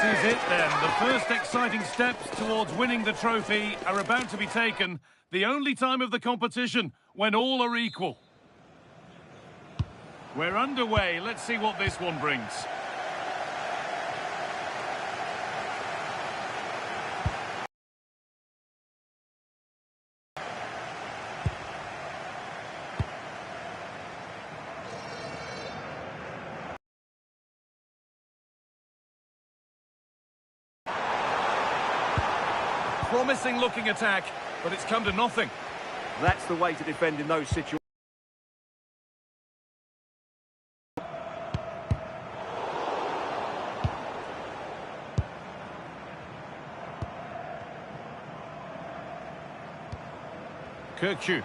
This is it then. The first exciting steps towards winning the trophy are about to be taken. The only time of the competition when all are equal. We're underway. Let's see what this one brings. Promising looking attack, but it's come to nothing. That's the way to defend in those situations. Kirkchu.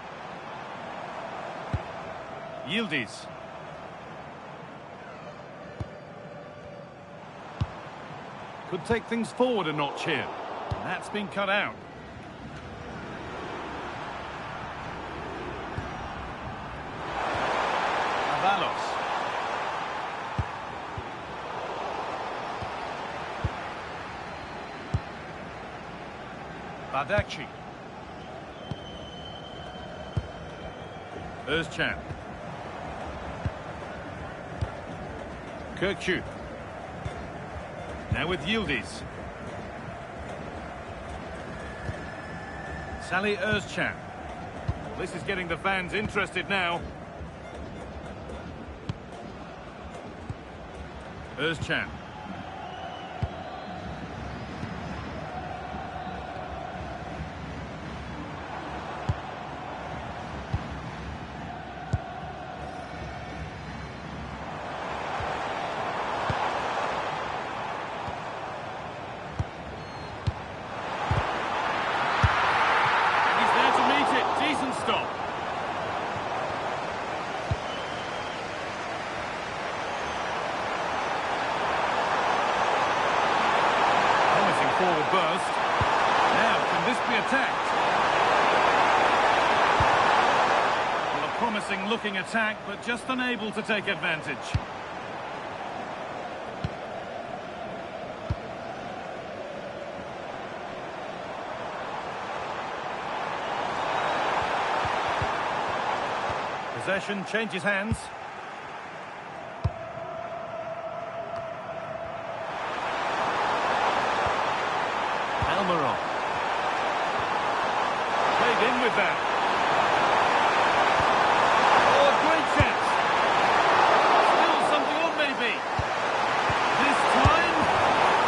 Yildiz. Could take things forward a notch here. That's been cut out. Avalos. Badachi. Özcan. Kirkchu. Now with Yildiz. Salih Özcan. Well, this is getting the fans interested now. Özcan. Stop. Promising forward burst. Now, can this be attacked? Well, a promising looking attack, but just unable to take advantage. Possession changes hands. Almiron. Played in with that. Oh, great chance. Still something on maybe. This time,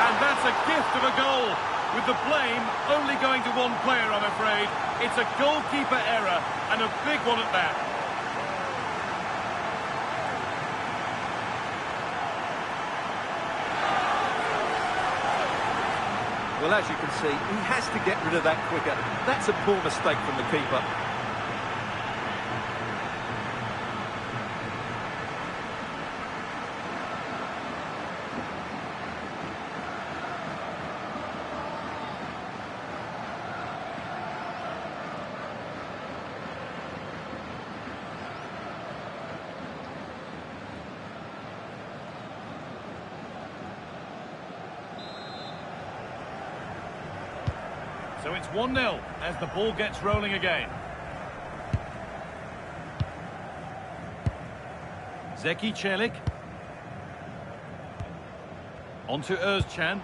and that's a gift of a goal. With the blame only going to one player, I'm afraid. It's a goalkeeper error, and a big one at that. Well, as you can see, he has to get rid of that quicker. That's a poor mistake from the keeper. So it's 1-0 as the ball gets rolling again. Zeki Çelik. On to Özcan.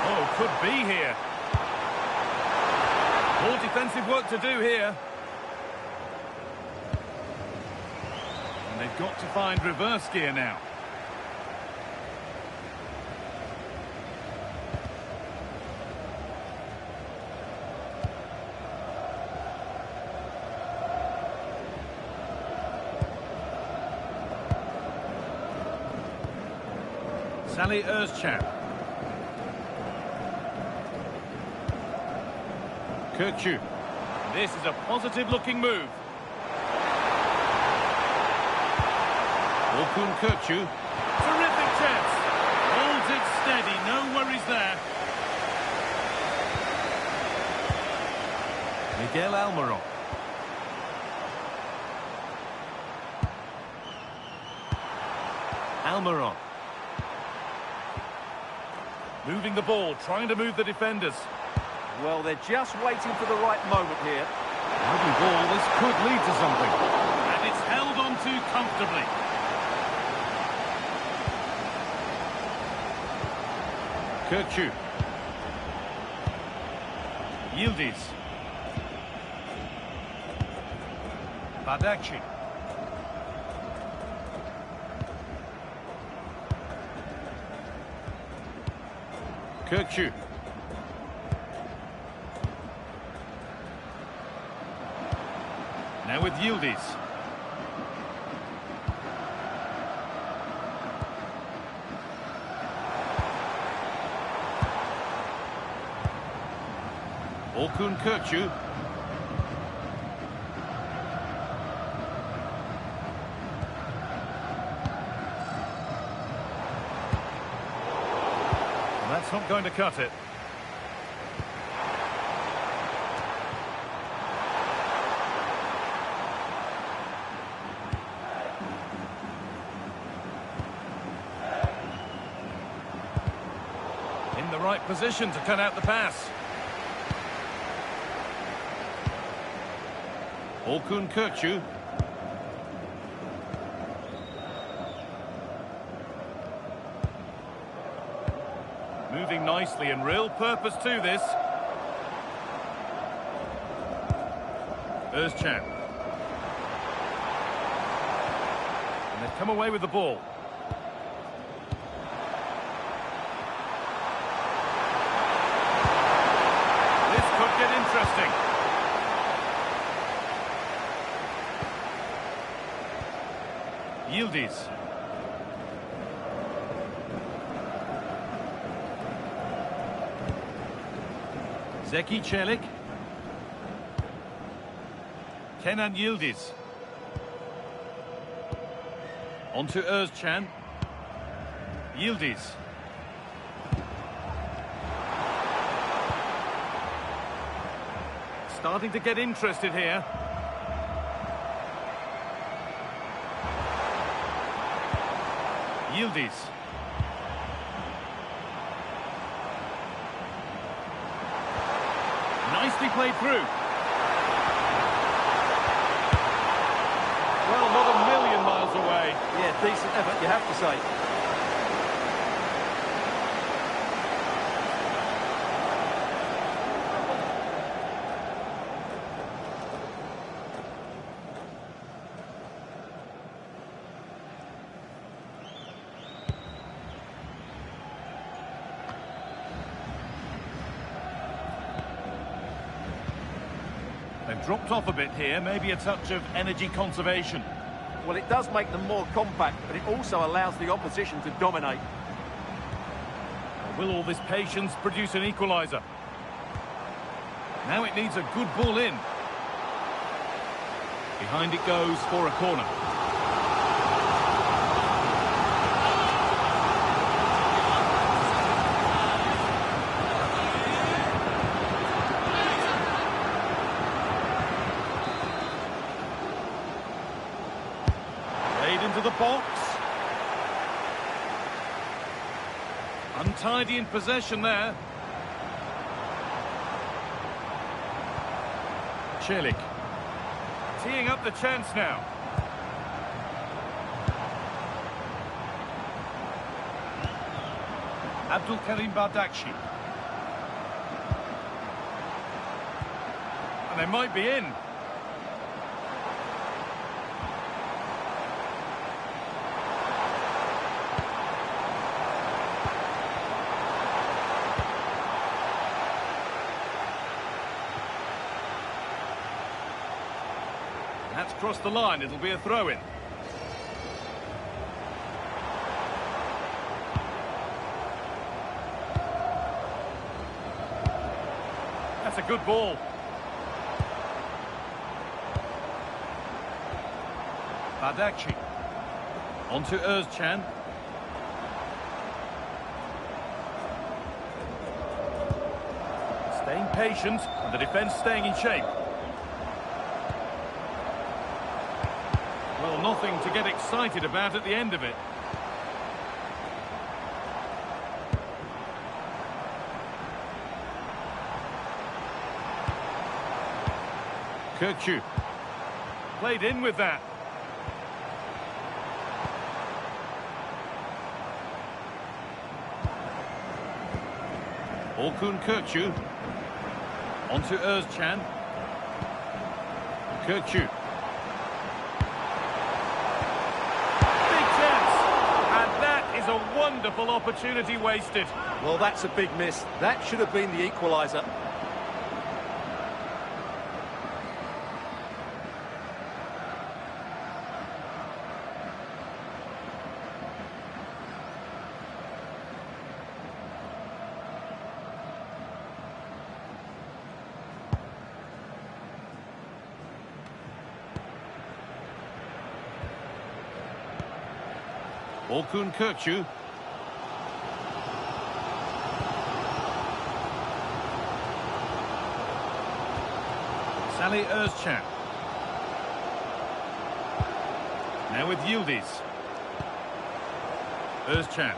Oh, could be here. More defensive work to do here. And they've got to find reverse gear now. Salih Özcan. Kirkchu. This is a positive-looking move. Orkun Kirkchu. Terrific chance. Holds it steady, no worries there. Miguel Almiron. Almiron. Moving the ball, trying to move the defenders. Well, they're just waiting for the right moment here. Lovely ball, this could lead to something. And it's held on to comfortably. Kirkchu. Yildiz. Bardakci. Kirkchu. Now with Yildiz. Orkun Kirkchu. That's not going to cut it. In the right position to cut out the pass. Orkun Kirkchu. Moving nicely and real purpose to this. Özcan. And they've come away with the ball. This could get interesting. Yildiz. Zeki Çelik. Kenan Yildiz. On to Özcan. Yildiz. Starting to get interested here. Yildiz. Nicely played through. Well, not a million miles away. Yeah, decent effort, you have to say. They've dropped off a bit here, maybe a touch of energy conservation. Well, it does make them more compact, but it also allows the opposition to dominate. Will all this patience produce an equaliser? Now it needs a good ball in. Behind it goes for a corner. Into the box. Untidy in possession there. Çelik. Teeing up the chance now. Abdülkerim Bardakci. And they might be in. That's crossed the line, it'll be a throw-in. That's a good ball. Bardakci. On to Özcan. Staying patient, and the defence staying in shape. Well, nothing to get excited about at the end of it. Kirkchu. Played in with that. Orkun Kirkchu. Onto Özcan. Kirkchu. Big chance. And that is a wonderful opportunity wasted. Well, that's a big miss. That should have been the equaliser. Orkun Kirkchu. Salih Özcan. Now with Yildiz. Özcan.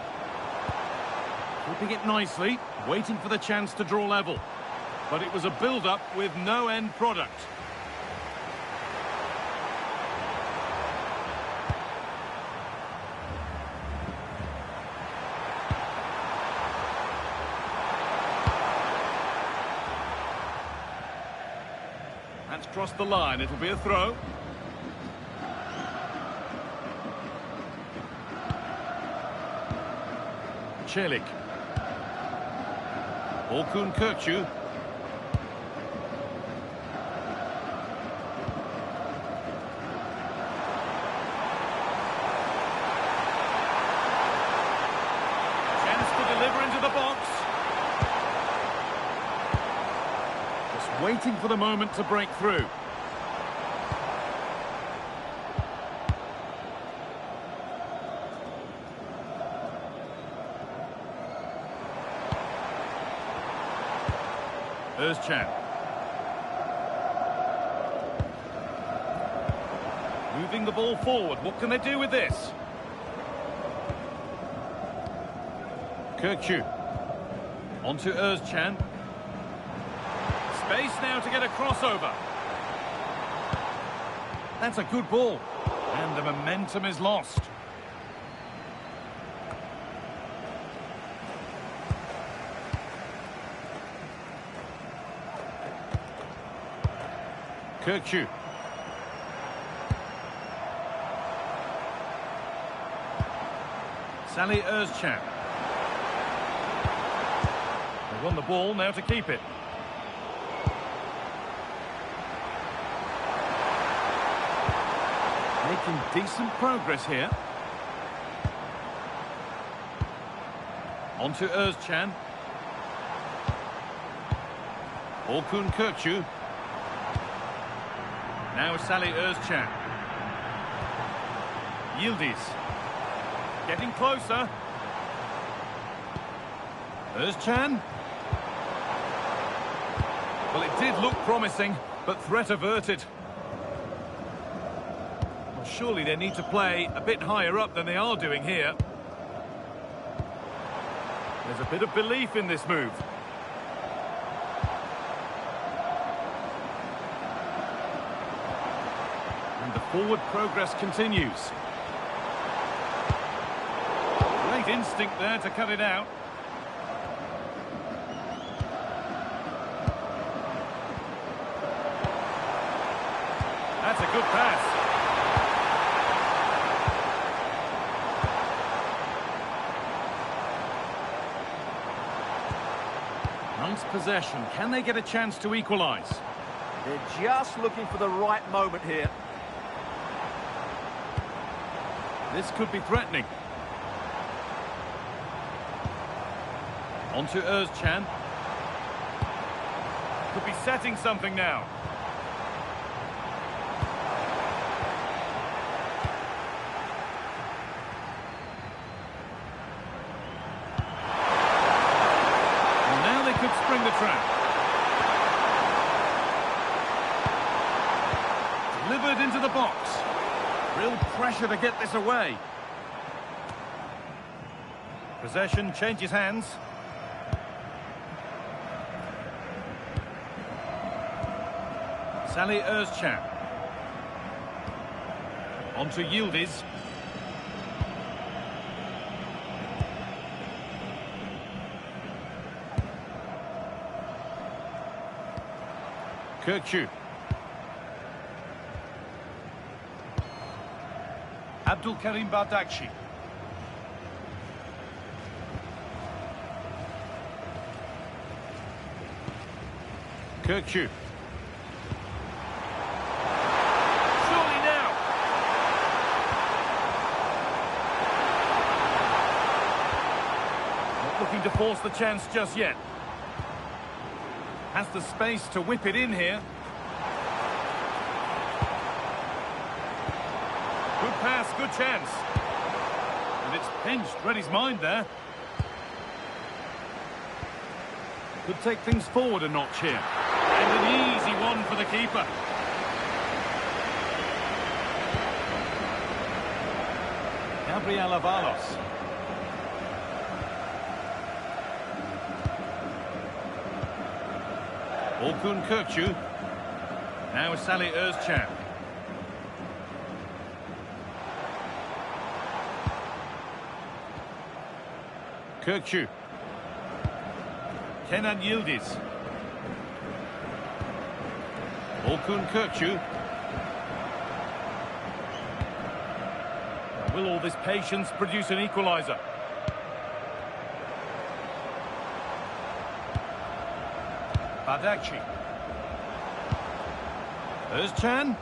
Keeping it nicely, waiting for the chance to draw level. But it was a build-up with no end product. That's crossed the line, it'll be a throw. Çelik. Orkun Kirkchu. Chance to deliver into the box. Just waiting for the moment to break through. Özcan. Moving the ball forward. What can they do with this? Kirkchu. Onto Özcan. Space now to get a crossover. That's a good ball. And the momentum is lost. Kirkchu. Salih Özcan. They won the ball, now to keep it. Making decent progress here. Onto Özcan. Orkun Kirkchu. Now Salih Özcan. Yildiz. Getting closer. Özcan. Well, it did look promising, but threat averted. Well, surely they need to play a bit higher up than they are doing here. There's a bit of belief in this move. And the forward progress continues. Great instinct there to cut it out. That's a good pass. Nice possession. Can they get a chance to equalise? They're just looking for the right moment here. This could be threatening. Onto Özcan. Could be setting something now. Well, now they could spring the trap. Delivered into the box. Real pressure to get this away. Possession changes hands. Salih Özcan. On to Yildiz. Kökçü. Abdülkerim Bardakçı. Kökçü. Surely now. Not looking to force the chance just yet. Has the space to whip it in here. Good pass, good chance. And it's pinched, read his mind there. Could take things forward a notch here. And an easy one for the keeper. Gabriel Avalos. Orkun Kökçü. Now Salih Özcan. Kökçü. Kenan Yildiz. Orkun Kökçü. Will all this patience produce an equaliser? Bardakçı. Özcan.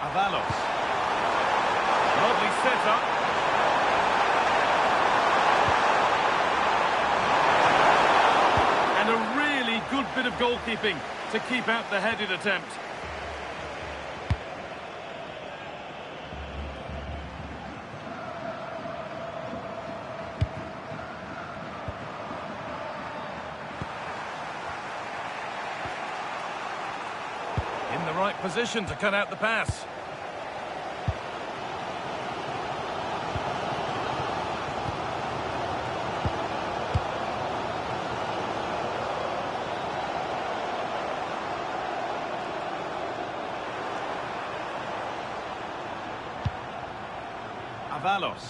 Avalos. Lovely setup. And a really good bit of goalkeeping to keep out the headed attempt. In the right position to cut out the pass. Avalos.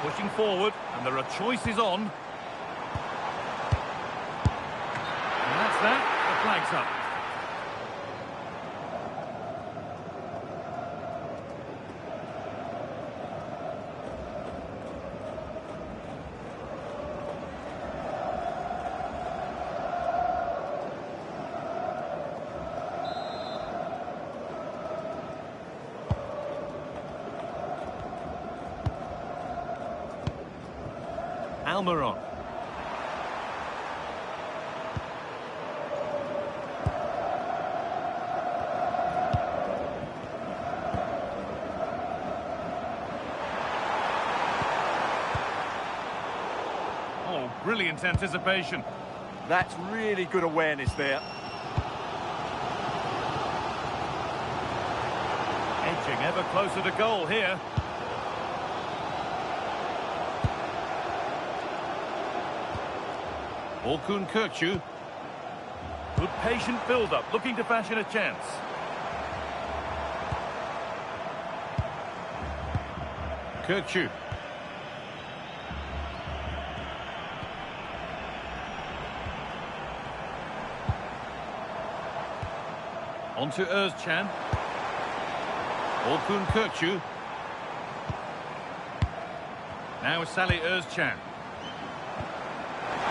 Pushing forward, and there are choices on. And that's that, the flag's up. Almiron. Oh, brilliant anticipation. That's really good awareness there. Edging ever closer to goal here. Orkun Kökçü. Good patient build-up, looking to fashion a chance. Kökçü. On to Özcan. Orkun Kökçü. Now Salih Özcan.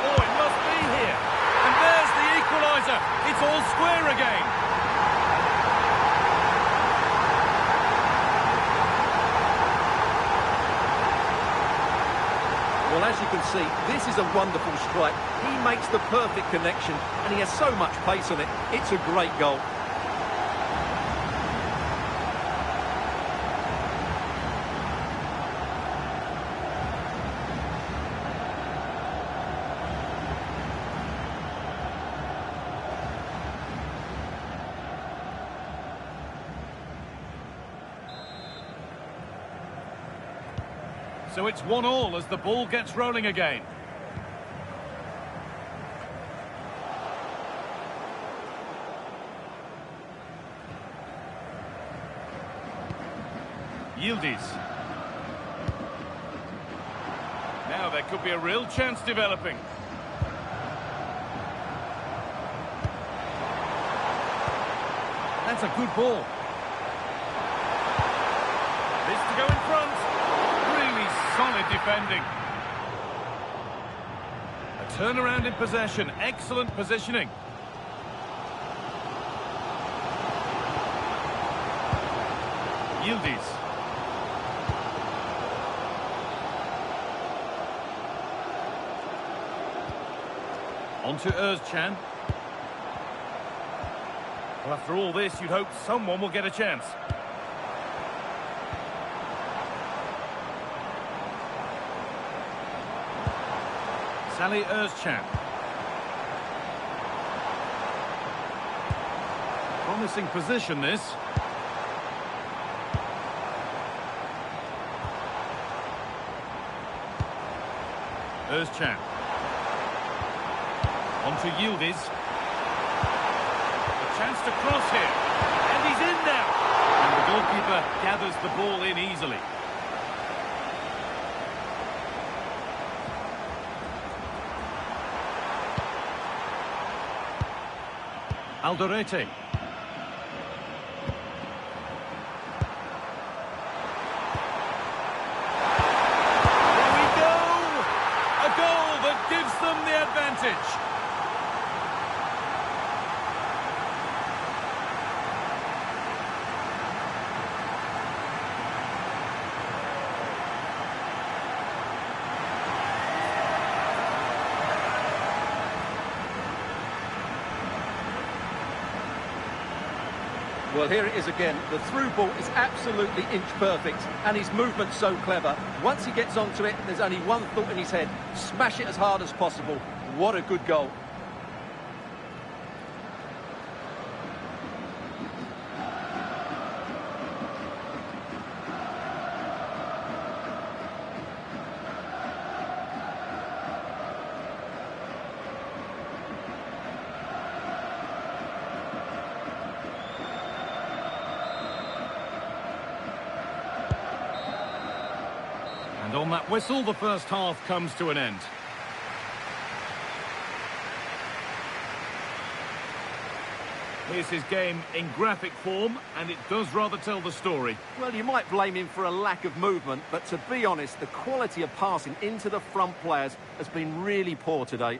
Oh, it must be here. And there's the equaliser. It's all square again. Well, as you can see, this is a wonderful strike. He makes the perfect connection, and he has so much pace on it. It's a great goal. So it's 1-1 as the ball gets rolling again. Yildiz. Now there could be a real chance developing. That's a good ball. This to go in front. Really solid defending. A turnaround in possession. Excellent positioning. Yildiz. On to Özcan. Well, after all this, you'd hope someone will get a chance. Salih Özcan. Promising position, this. Özcan. On to Yildiz. A chance to cross here. And he's in now. And the goalkeeper gathers the ball in easily. Alderete. There we go! A goal that gives them the advantage. Well, here it is again. The through ball is absolutely inch perfect, and his movement's so clever. Once he gets onto it, there's only one thought in his head: smash it as hard as possible. What a good goal. And on that whistle, the first half comes to an end. Here's his game in graphic form, and it does rather tell the story. Well, you might blame him for a lack of movement, but to be honest, the quality of passing into the front players has been really poor today.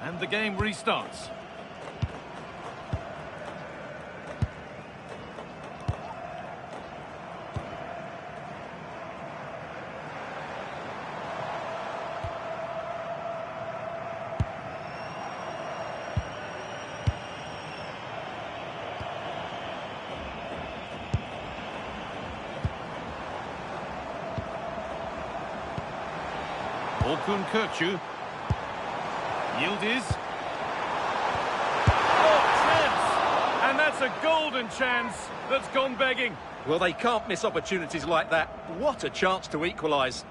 And the game restarts. Orkun Kökçü. Yildiz. Oh, chance! And that's a golden chance that's gone begging. Well, they can't miss opportunities like that. What a chance to equalise.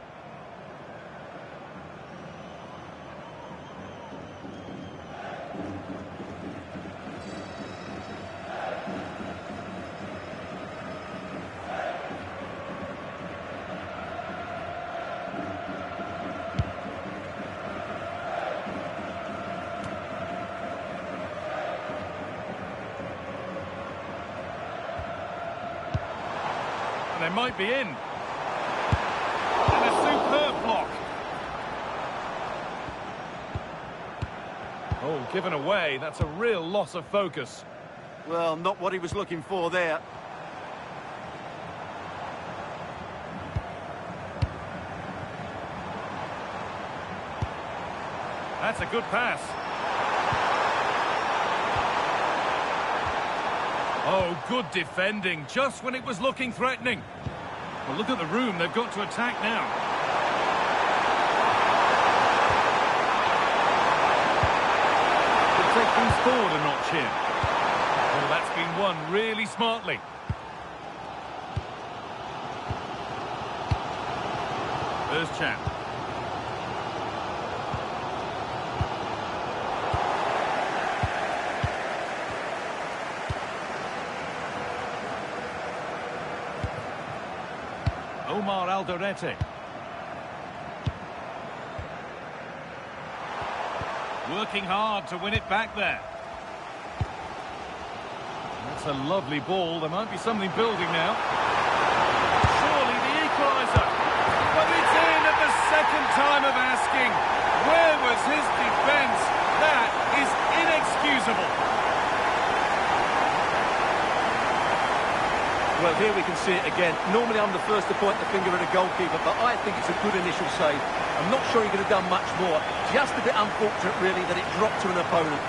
they might be in. And a superb block. Oh, given away. That's a real loss of focus. Well, not what he was looking for there. That's a good pass. Oh, good defending, just when it was looking threatening. Well, look at the room, they've got to attack now. Could take things forward a notch here. Well, that's been won really smartly. Özcan. Omar Alderete. Working hard to win it back there. That's a lovely ball. There might be something building now. Surely the equaliser. But it's in at the second time of asking. Where was his defence? That is inexcusable. Well, here we can see it again. Normally I'm the first to point the finger at a goalkeeper, but I think it's a good initial save. I'm not sure he could have done much more. Just a bit unfortunate, really, that it dropped to an opponent.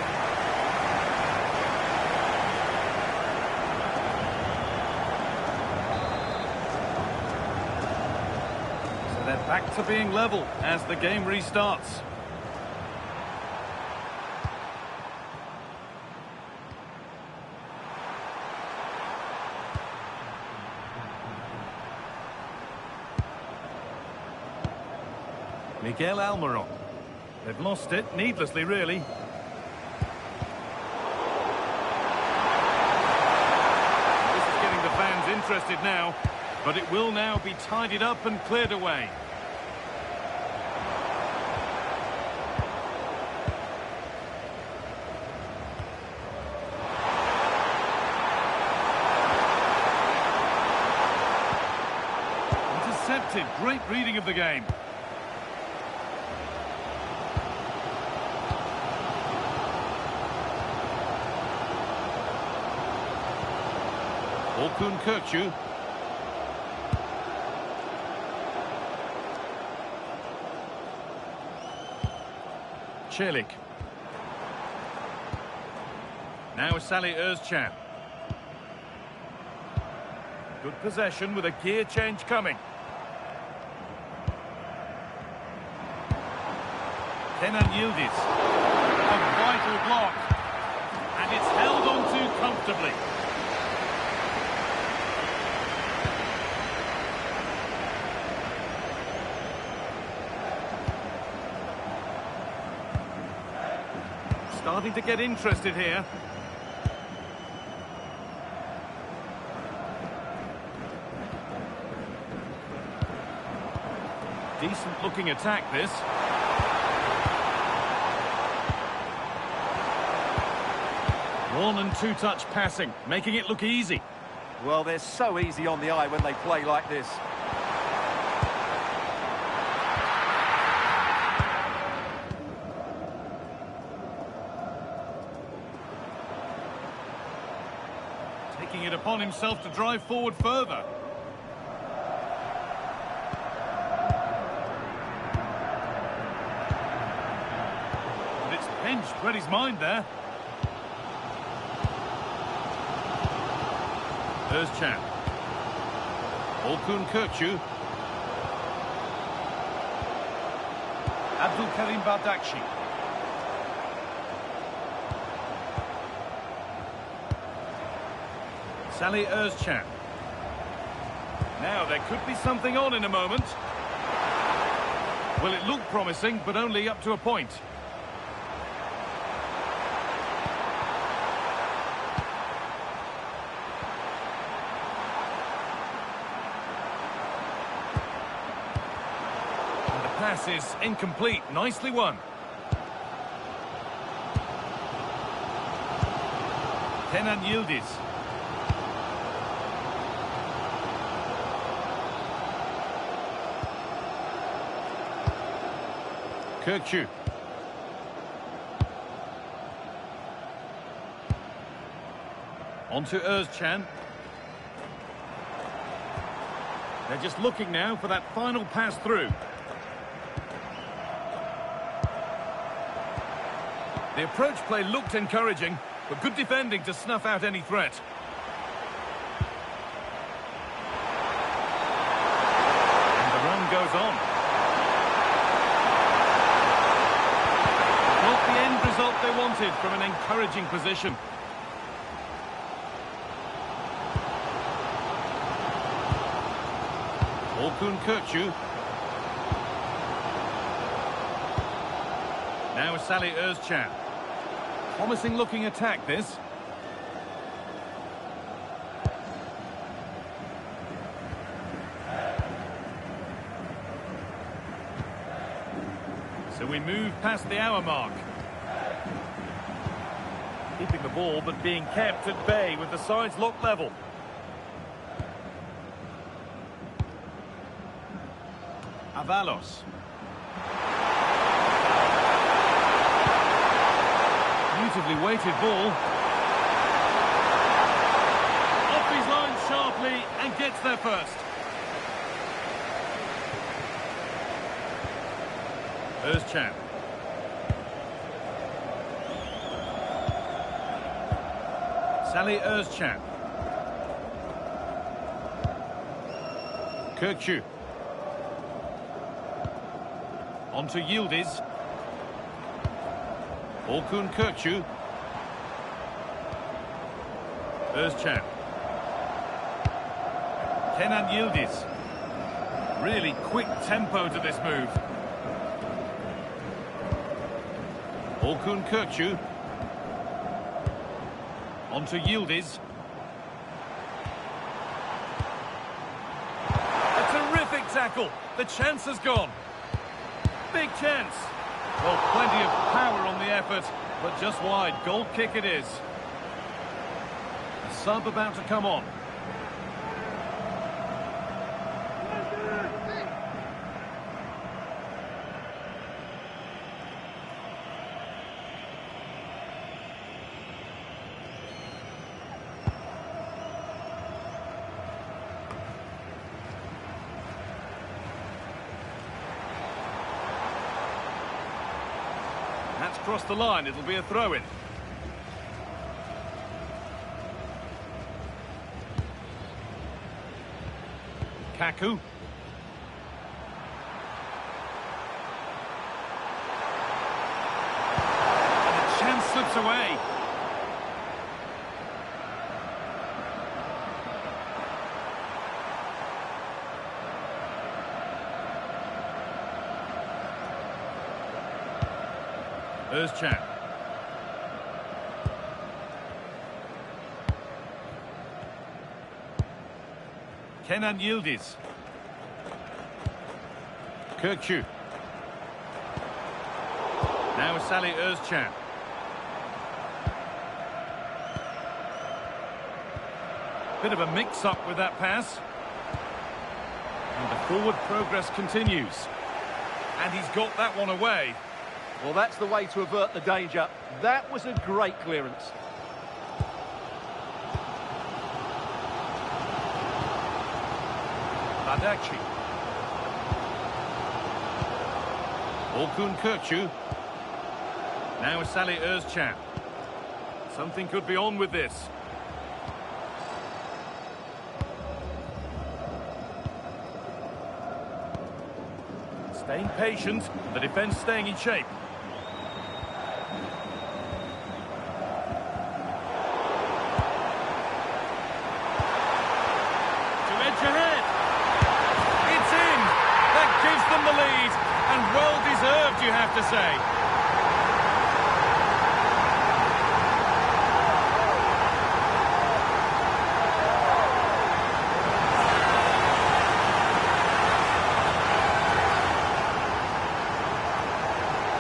So they're back to being level as the game restarts. Miguel Almiron. They've lost it, needlessly, really. This is getting the fans interested now, but it will now be tidied up and cleared away. Intercepted, great reading of the game. Orkun Kökçü. Çelik. Now Salih Özcan. Good possession with a gear change coming. Kenan Yildiz. A vital block. And it's held on to comfortably. Starting to get interested here. Decent looking attack, this. One and two touch passing, making it look easy. Well, they're so easy on the eye when they play like this. Taking it upon himself to drive forward further. But it's pinched, read his mind there. Özcan. Orkun Kökçü. Abdülkerim Bardakçı. Salih Özcan. Now there could be something on in a moment. Well, it looked promising, but only up to a point. And the pass is incomplete. Nicely won. Kenan Yildiz. Kirkchu. On to Özcan. They're just looking now for that final pass through. The approach play looked encouraging, but good defending to snuff out any threat. And the run goes on. Not the end result they wanted from an encouraging position. Kirkchu. Now Salih Özcan. Promising looking attack this. So we move past the hour mark. Keeping the ball but being kept at bay with the sides locked level. Avalos. Beautifully weighted ball. Off his line sharply and gets there first. Özcan. Salih Özcan. Kirkchu. On to Yildiz. Orkun Kirkchu. Özcan. Kenan Yildiz. Really quick tempo to this move. Orkun Kirkchu. On to Yildiz. A terrific tackle. The chance has gone. Big chance. Well, plenty of power on the effort, but just wide. Goal kick it is. A sub about to come on. That's crossed the line. It'll be a throw-in. Kaku. And the chance slips away. Özcan. Kenan Yildiz. Kirkchu. Now Salih Özcan. Bit of a mix-up with that pass. And the forward progress continues. And he's got that one away. Well, that's the way to avert the danger. That was a great clearance. Badachi. Orkun Kirkchu. Now Salih Özcan. Something could be on with this. Staying patient, the defence staying in shape. The lead, and well deserved, you have to say.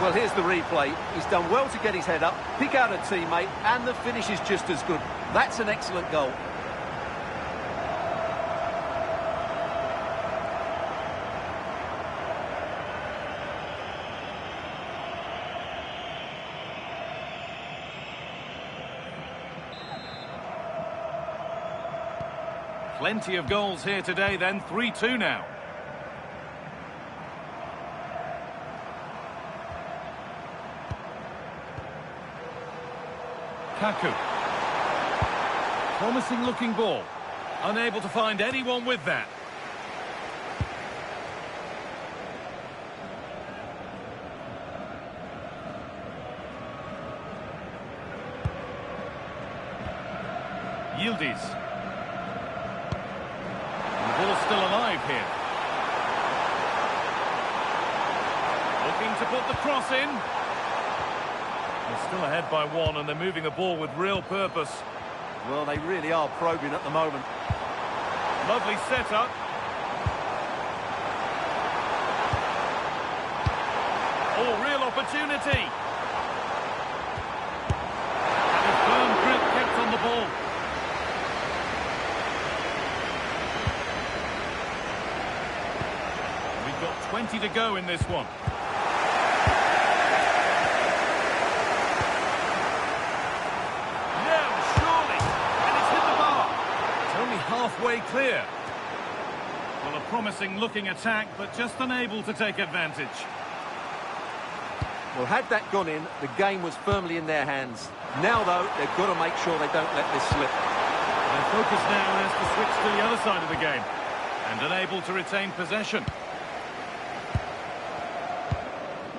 Well, here's the replay. He's done well to get his head up, pick out a teammate, and the finish is just as good. That's an excellent goal. Plenty of goals here today then, 3-2 now. Kaku. Promising looking ball. Unable to find anyone with that. Yildiz. And the ball's still alive here. Looking to put the cross in. They're still ahead by one and they're moving the ball with real purpose. Well, they really are probing at the moment. Lovely setup. Oh, real opportunity. And a firm grip kept on the ball. We've got 20 to go in this one. Halfway clear. Well, a promising looking attack, but just unable to take advantage. Well, had that gone in, the game was firmly in their hands. Now, though, they've got to make sure they don't let this slip. Their focus now has to switch to the other side of the game, and unable to retain possession.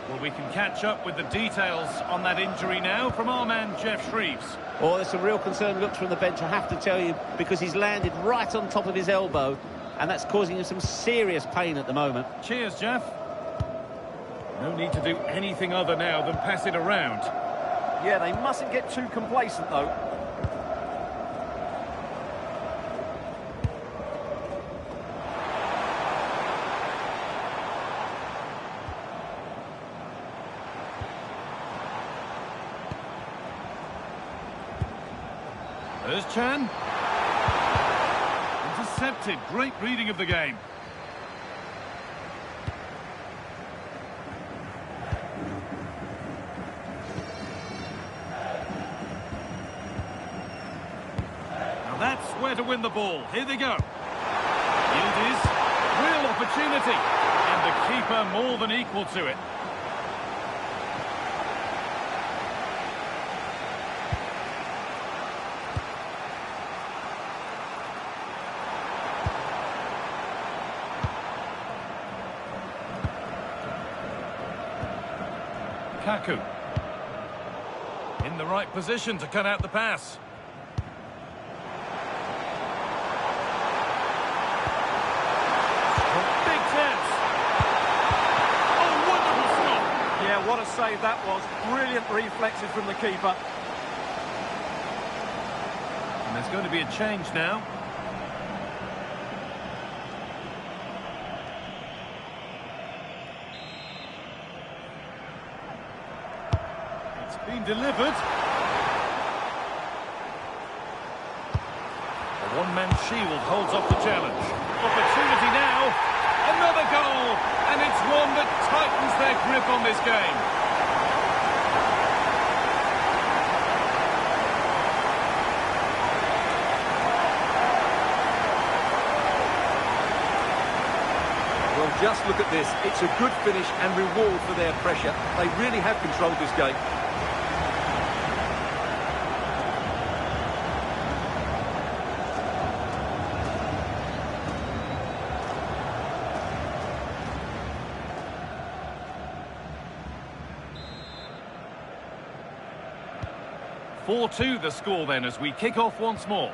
Well, we can catch up with the details on that injury now from our man, Jeff Shreves. Oh, there's some real concerned looks from the bench, I have to tell you, because he's landed right on top of his elbow, and that's causing him some serious pain at the moment. Cheers, Jeff. No need to do anything other now than pass it around. Yeah, they mustn't get too complacent, though. There's Chan. Intercepted. Great reading of the game. Now that's where to win the ball. Here they go. Yildiz. Real opportunity. And the keeper more than equal to it. Kaku. In the right position to cut out the pass. Big chance. Oh, wonderful stop. Yeah, what a save that was. Brilliant reflexes from the keeper. And there's going to be a change now. Been delivered. A one-man shield holds off the challenge. Opportunity now. Another goal. And it's one that tightens their grip on this game. Well, just look at this. It's a good finish and reward for their pressure. They really have controlled this game. (4-2) the score then as we kick off once more.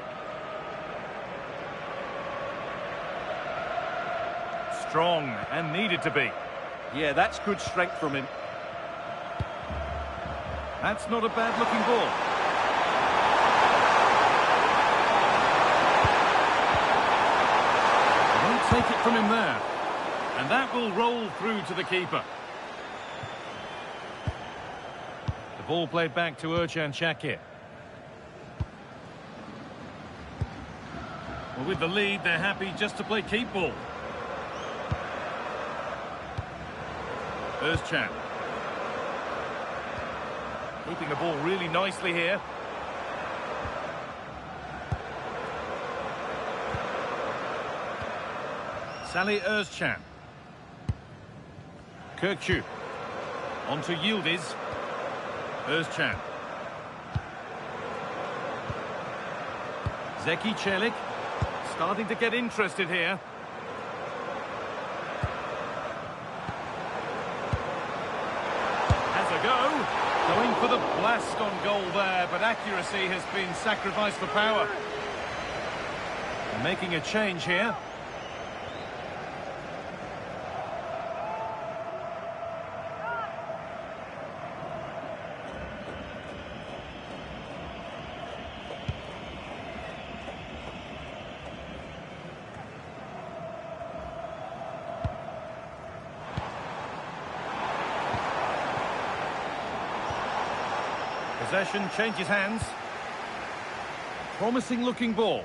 Strong and needed to be. Yeah, that's good strength from him. That's not a bad looking ball. Won't take it from him there. And that will roll through to the keeper. The ball played back to Ercan Shakir. Well, with the lead, they're happy just to play keep ball. There's Chan. Keeping the ball really nicely here. Salih Özcan. Kirkçü. On to Yildiz. Özcan. Zeki Çelik. Starting to get interested here. Has a go. Going for the blast on goal there, but accuracy has been sacrificed for power. Making a change here. Possession changes hands. Promising looking ball.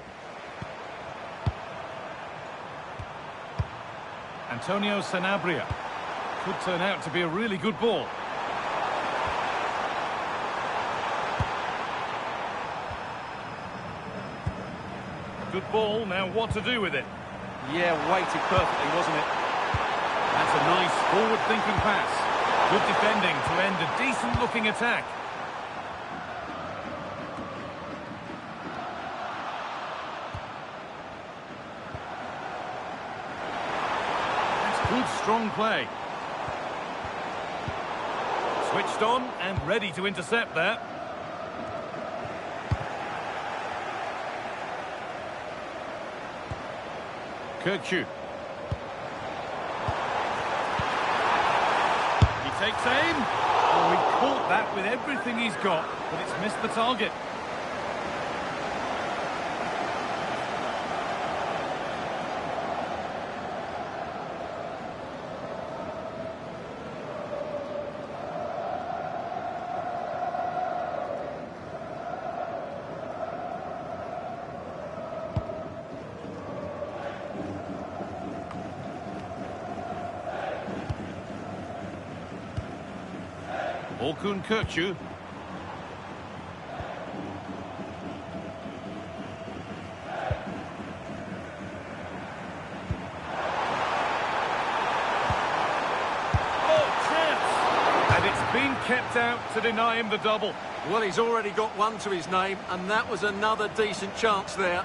Antonio Sanabria. Could turn out to be a really good ball. Good ball, now what to do with it? Yeah, weighted perfectly, wasn't it? That's a nice forward-thinking pass. Good defending to end a decent-looking attack. Good, strong play. Switched on and ready to intercept there. Kirkçü. He takes aim. Oh, he caught that with everything he's got, but it's missed the target. Orkun Kirkçü. And it's been kept out to deny him the double. Well, he's already got one to his name, and that was another decent chance there.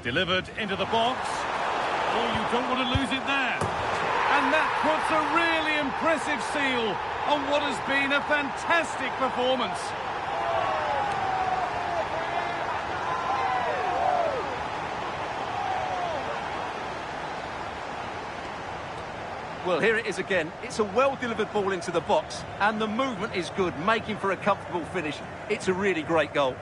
Delivered into the box. Oh, you don't want to lose it there. And that puts a really impressive seal on what has been a fantastic performance. Well, here it is again. It's a well-delivered ball into the box, and the movement is good, making for a comfortable finish. It's a really great goal.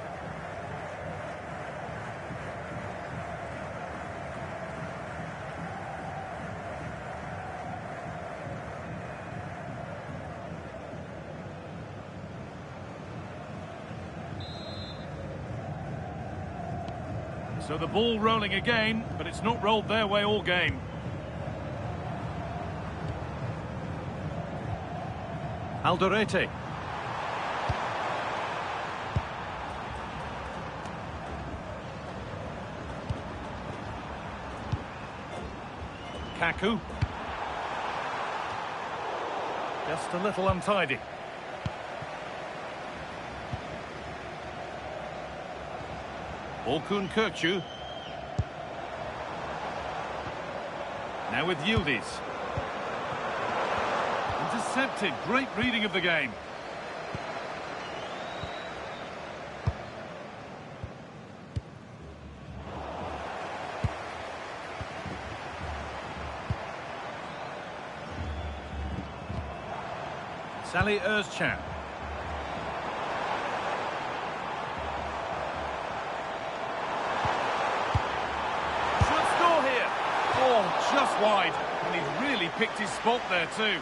So the ball rolling again, but it's not rolled their way all game. Alderete. Kaku. Just a little untidy. Orkun Kirkçü. Now with Yildiz. Intercepted. Great reading of the game. Salih Özcan. Just wide, and he's really picked his spot there too.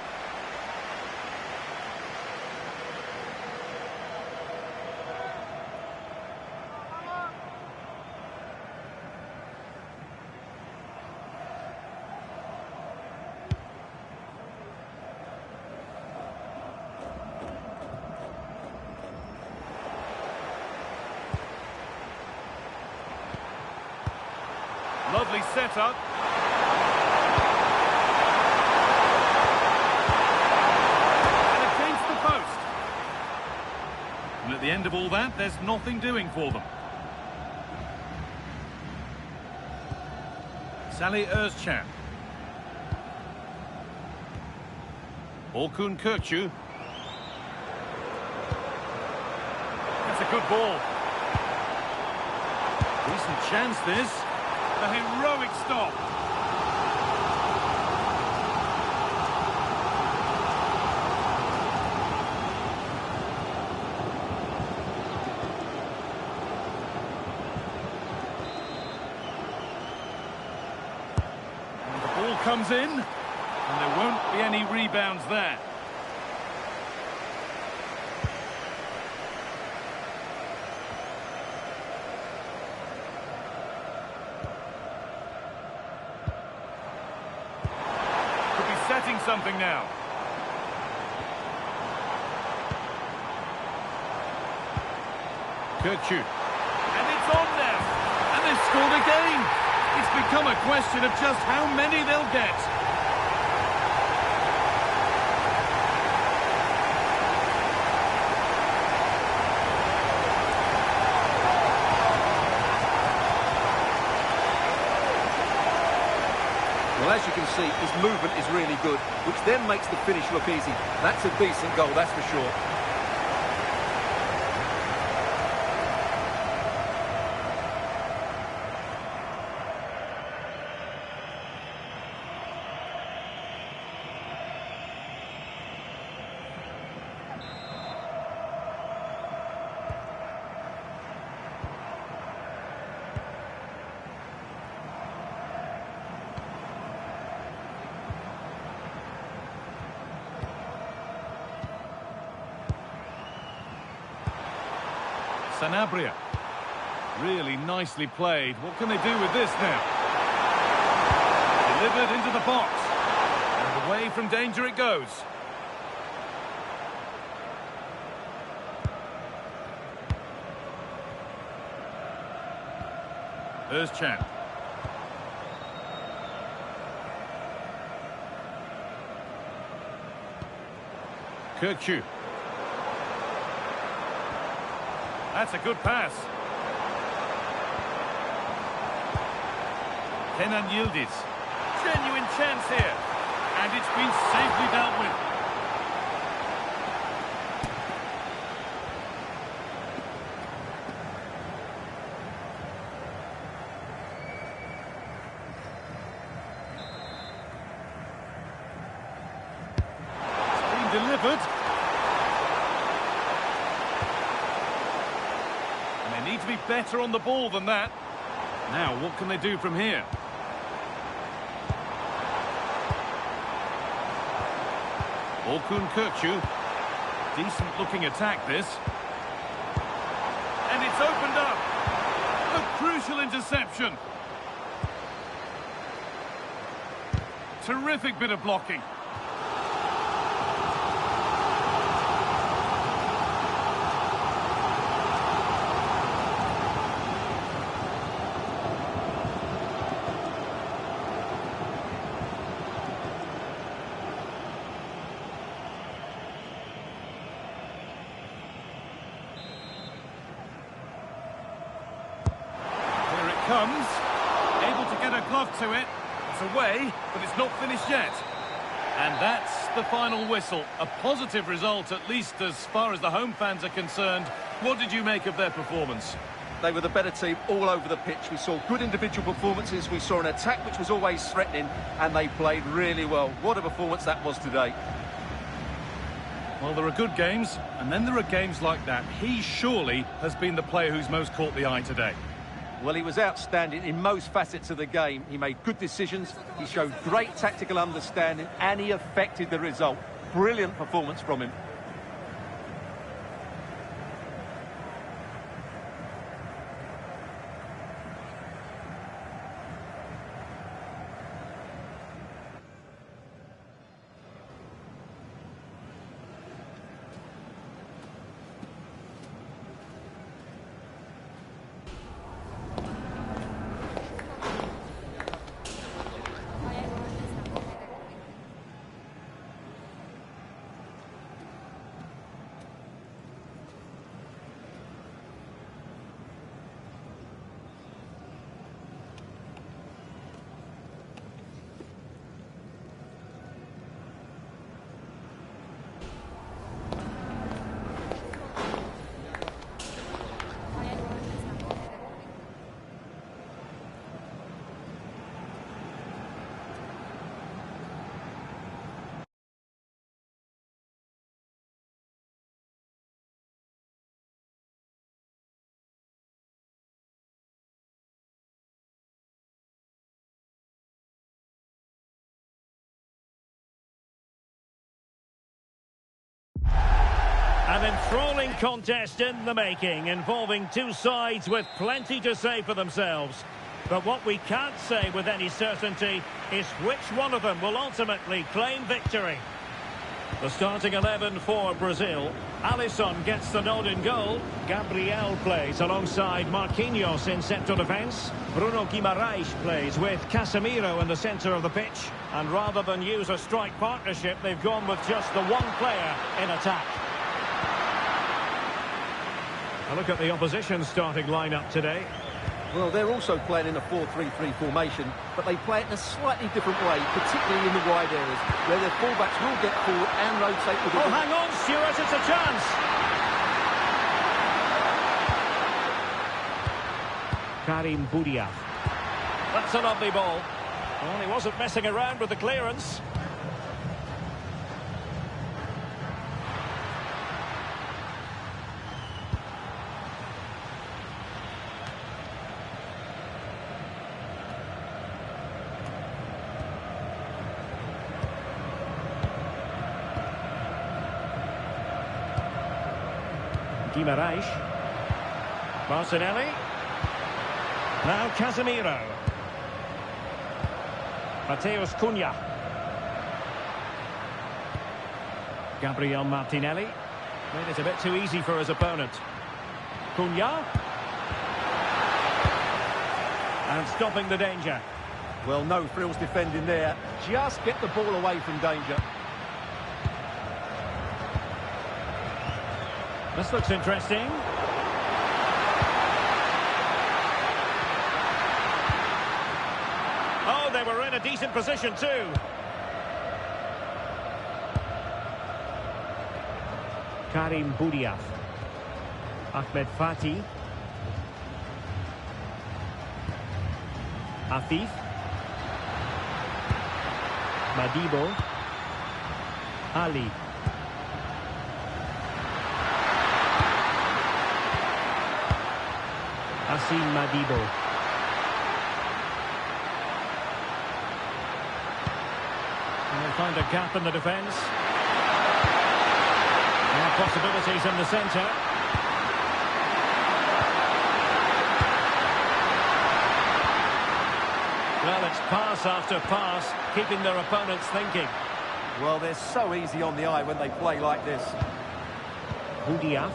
Lovely setup. And against the post. And at the end of all that, there's nothing doing for them. Salih Özcan. Orkun Kökçü. That's a good ball. Decent chance this. A heroic stop. And the ball comes in, and there won't be any rebounds there. Setting something now. Kökçü. And it's on now. And they've scored again. It's become a question of just how many they'll get. Well, as you can see, his movement is really good, which then makes the finish look easy. That's a decent goal, that's for sure. Sanabria. Really nicely played. What can they do with this now? Delivered into the box. And away from danger it goes. Özcan. Kökçü. That's a good pass. Kenan Yildiz. Genuine chance here. And it's been safely dealt with. It's been delivered. Need to be better on the ball than that. Now, what can they do from here? Orkun Kökçü. Decent looking attack, this. And it's opened up. A crucial interception. Terrific bit of blocking. Comes, able to get a glove to it. It's away, but it's not finished yet. And that's the final whistle. A positive result, at least as far as the home fans are concerned. What did you make of their performance? They were the better team all over the pitch. We saw good individual performances. We saw an attack which was always threatening, and they played really well. What a performance that was today. Well, there are good games, and then there are games like that. He surely has been the player who's most caught the eye today. Well, he was outstanding in most facets of the game. He made good decisions, he showed great tactical understanding, and he affected the result. Brilliant performance from him. An enthralling contest in the making, involving two sides with plenty to say for themselves. But what we can't say with any certainty is which one of them will ultimately claim victory. The starting 11 for Brazil. Alisson gets the nod in goal. Gabriel plays alongside Marquinhos in central defence. Bruno Guimaraes plays with Casemiro in the centre of the pitch. And rather than use a strike partnership, they've gone with just the one player in attack. A look at the opposition starting lineup today. Well, they're also playing in a 4-3-3 formation, but they play it in a slightly different way, particularly in the wide areas, where their fullbacks will get forward and rotate with the... Oh, hang on, Stuart, it's a chance! Karim Boudia. That's a lovely ball. Well, he wasn't messing around with the clearance. Guimaraes. Martinelli. Now Casemiro. Mateus Cunha. Gabriel Martinelli. Made it a bit too easy for his opponent. Cunha. And stopping the danger. Well, no frills defending there. Just get the ball away from danger. This looks interesting. Oh, they were in a decent position too. Karim Boudia. Ahmed Fati. Afif. Madibo. Ali. Asim Madibo. And they find a gap in the defence. More possibilities in the centre. Well, it's pass after pass, keeping their opponents thinking. Well, they're so easy on the eye when they play like this. Boudia.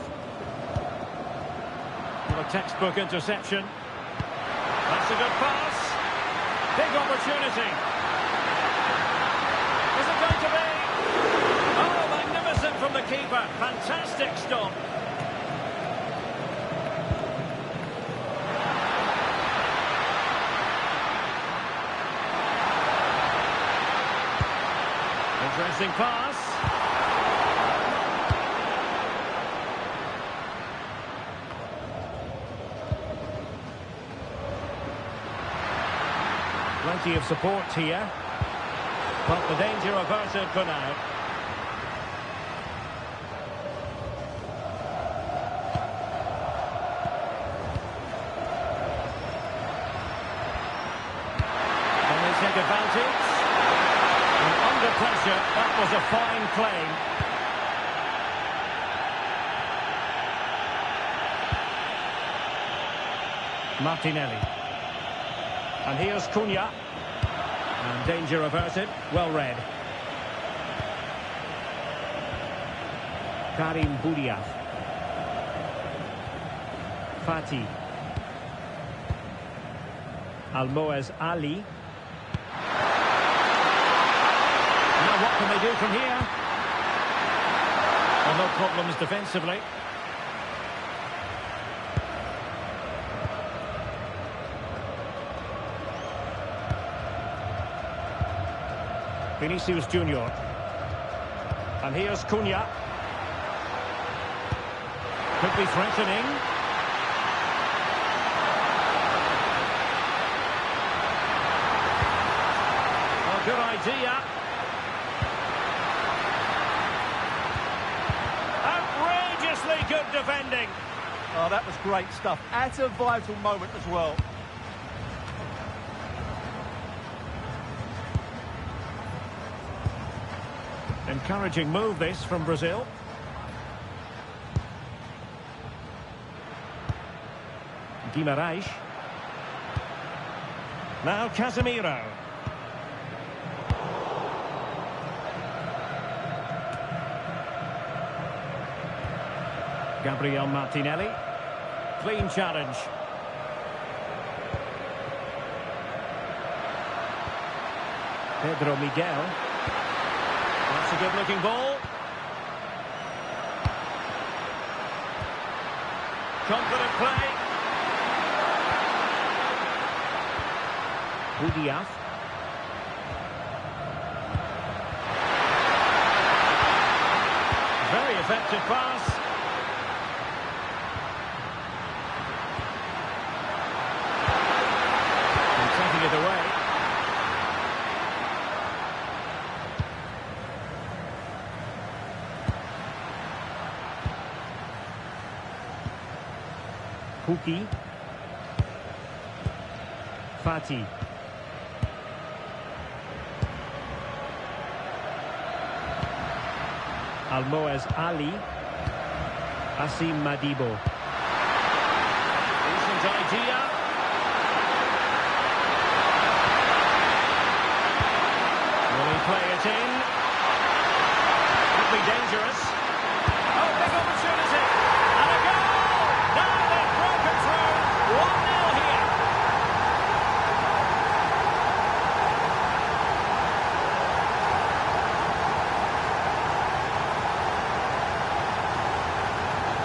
A textbook interception. That's a good pass. Big opportunity. Is it going to be? Oh, magnificent from the keeper. Fantastic stop. Interesting pass. Plenty of support here, but the danger averted for now. And they take advantage. And under pressure, that was a fine claim. Martinelli. And here's Cunha. And danger averted. Well read. Karim Boudia. Fati. Almoez Ali. Now what can they do from here? Well, no problems defensively. Vinicius Junior. And here's Cunha. Could be threatening. Oh, good idea. Outrageously good defending. Oh, that was great stuff. At a vital moment as well. Encouraging move this from Brazil. Guimaraes. Now Casemiro. Gabriel Martinelli. Clean challenge. Pedro Miguel. That's a good-looking ball. Confident play. Budiaf. Very effective pass. And taking it away. Pukki. Fati. Almoez Ali. Asim Madibo. Decent idea. Will he play it in? Could be dangerous. Oh, big opportunity. And a goal! Now they've broken through. 1-0 here.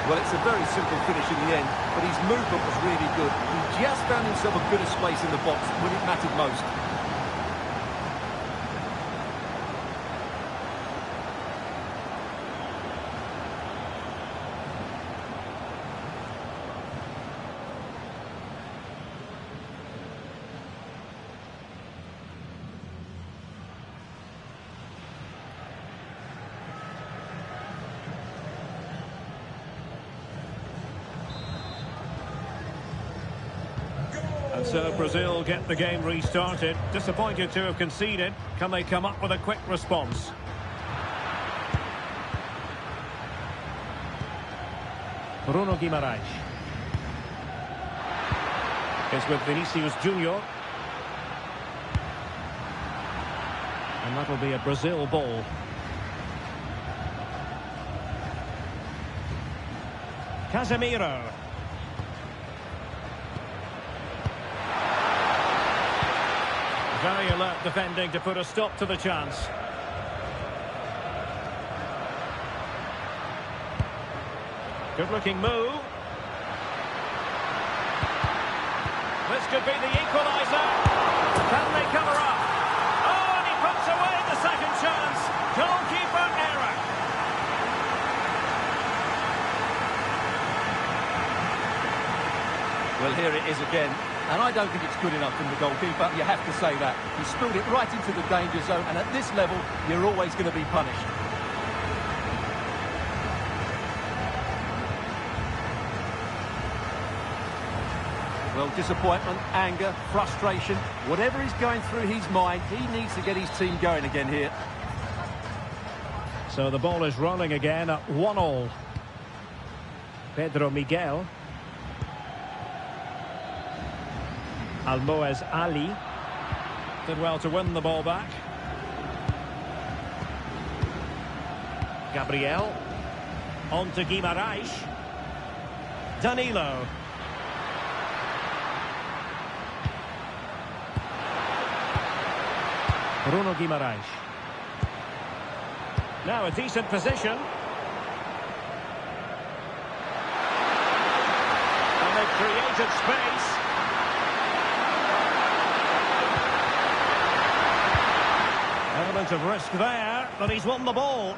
Well, it's a very simple finish in the end, but his movement was really good. He just found himself a bit of space in the box when it mattered most. And so Brazil get the game restarted. Disappointed to have conceded. Can they come up with a quick response? Bruno Guimaraes. It's with Vinicius Junior. And that'll be a Brazil ball. Casemiro. Very alert defending to put a stop to the chance. Good-looking move. This could be the equaliser. Can they cover up? Oh, and he puts away the second chance. Goalkeeper error. Well, here it is again. And I don't think it's good enough from the goalkeeper, you have to say that. He spilled it right into the danger zone, and at this level, you're always going to be punished. Well, disappointment, anger, frustration, whatever is going through his mind, he needs to get his team going again here. So the ball is rolling again at 1-1. Pedro Miguel. Almoez Ali did well to win the ball back. Gabriel on to Guimaraes. Danilo. Bruno Guimaraes. Now a decent position. And they've created space. Element of risk there, but he's won the ball.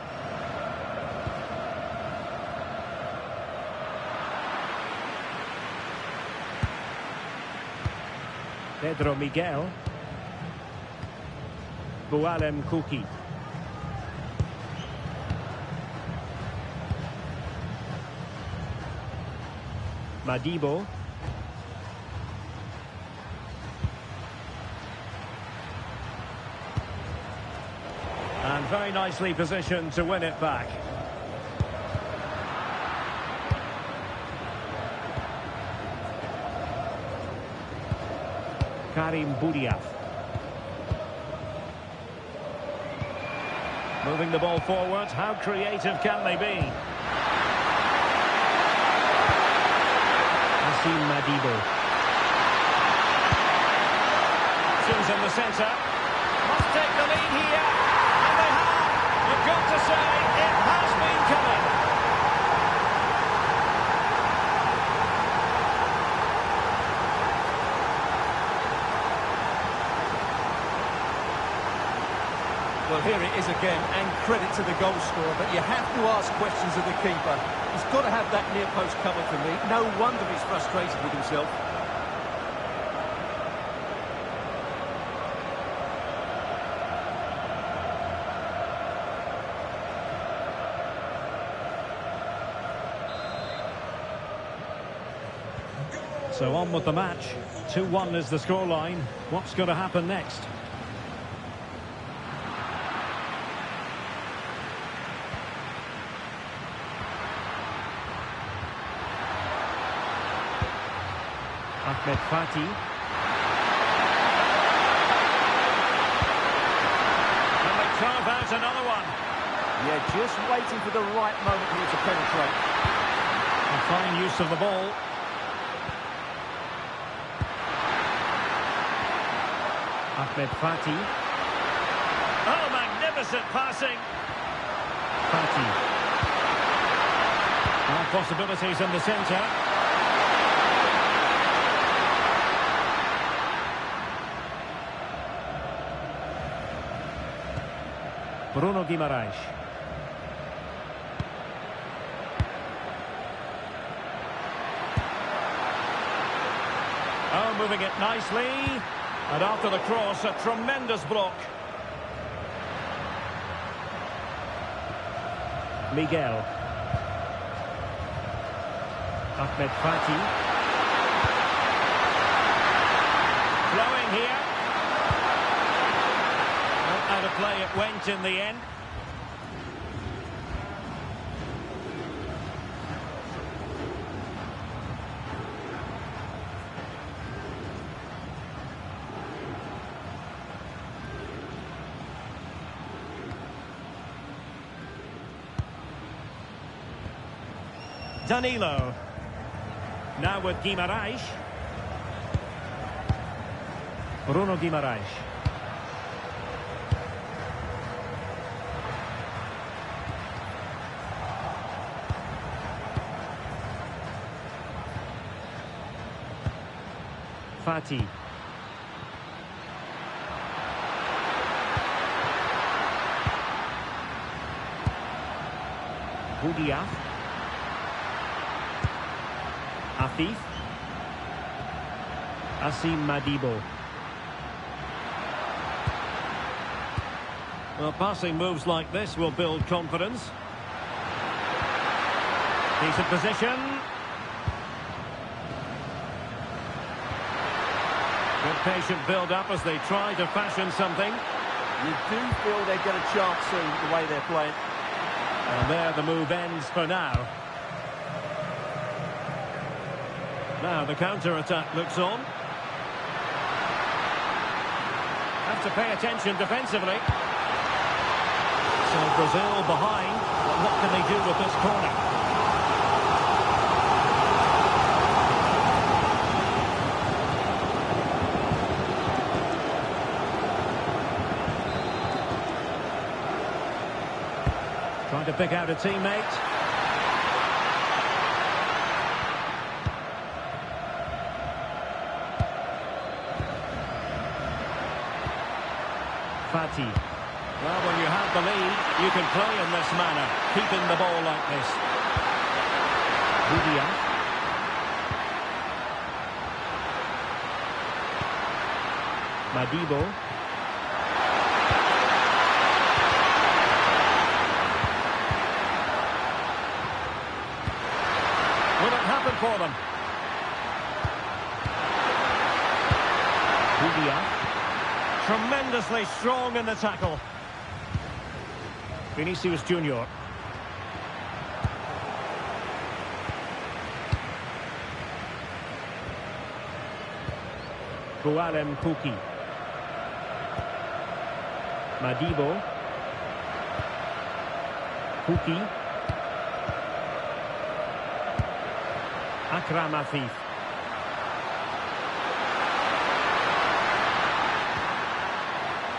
Pedro Miguel. Bualem Kuki. Madibo. And very nicely positioned to win it back. Karim Boudiaf. Moving the ball forward. How creative can they be? Madibo. Options in the centre. Must take the lead here. And they have. You've got to say, it has been coming. Well, here it is again, and credit to the goal scorer, but you have to ask questions of the keeper. He's got to have that near post covered for me. No wonder he's frustrated with himself. So on with the match. 2-1 is the scoreline. What's going to happen next? Ahmed Fati. And they carve out another one. Yeah, just waiting for the right moment here to penetrate. A fine use of the ball. Ahmed Fati. Oh, magnificent passing. Fati. Now possibilities in the centre. Bruno Guimaraes. Oh, moving it nicely. And after the cross, a tremendous block. Miguel. Ahmed Fati. Flowing here. Out of play it went in the end. Danilo. Now with Guimaraes. Bruno Guimaraes. Fati. Boudiaf. Afif. Asim Madibo. Well, passing moves like this will build confidence. Decent position. Good patient build-up as they try to fashion something. You do feel they get a chance soon with the way they're playing. And there the move ends for now. Now the counter-attack looks on. Have to pay attention defensively. So Brazil behind. But what can they do with this corner? Trying to pick out a teammate. Fati. Well, when you have the lead, you can play in this manner, keeping the ball like this. Boudiaf. Madibo. Will it happen for them? Boudiaf. Tremendously strong in the tackle. Vinicius Junior. Bualem Puki. Madibo. Puki. Akram Afif.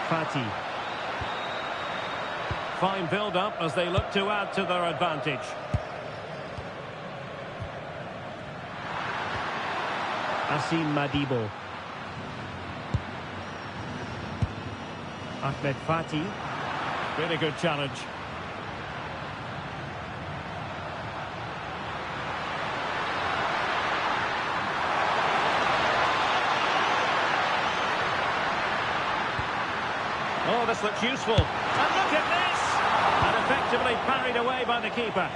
Fati. Fine build-up as they look to add to their advantage. Asim Madibo. Ahmed Fati. Really good challenge. Oh, this looks useful. And look at this! And effectively parried away by the keeper.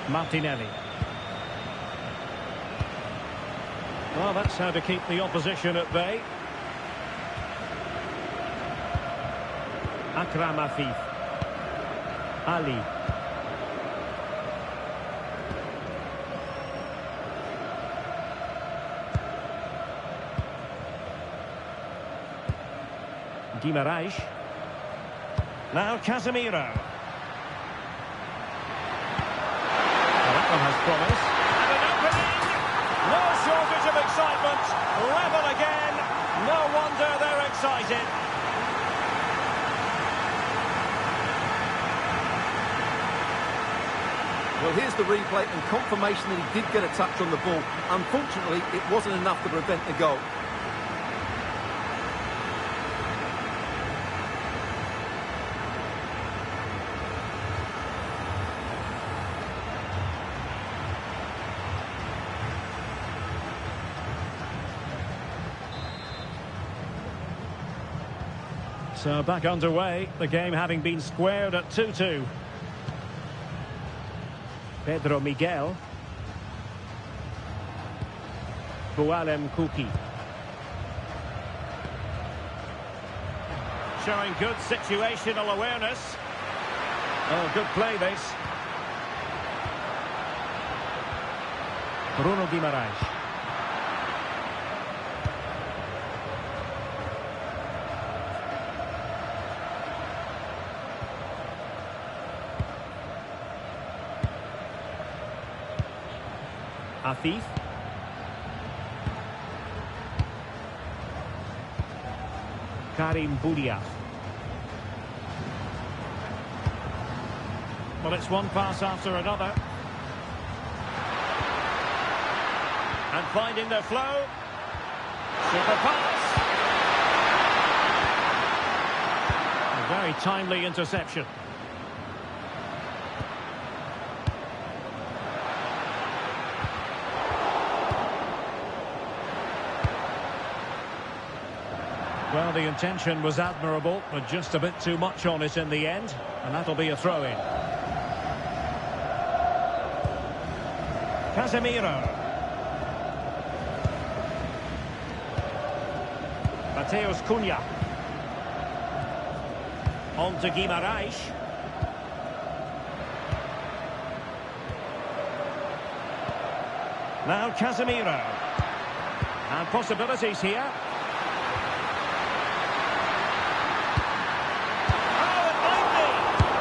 Martinelli. Well, that's how to keep the opposition at bay. Akram Afif. Ali. Guimaraes. Now Casemiro. Well, that one has promise. And an opening! No shortage of excitement. Rebel again. No wonder they're excited. Well, here's the replay and confirmation that he did get a touch on the ball. Unfortunately, it wasn't enough to prevent the goal. So back underway, the game having been squared at 2-2. Pedro Miguel. Bualem Puki. Showing good situational awareness. Oh, good play this. Bruno Guimaraes. Afif. Karim Boudia. Well, it's one pass after another. And finding their flow. Super pass. A very timely interception. Well, the intention was admirable, but just a bit too much on it in the end, and that'll be a throw-in. Casemiro. Mateus Cunha. On to Guimaraes. Now Casemiro. And possibilities here.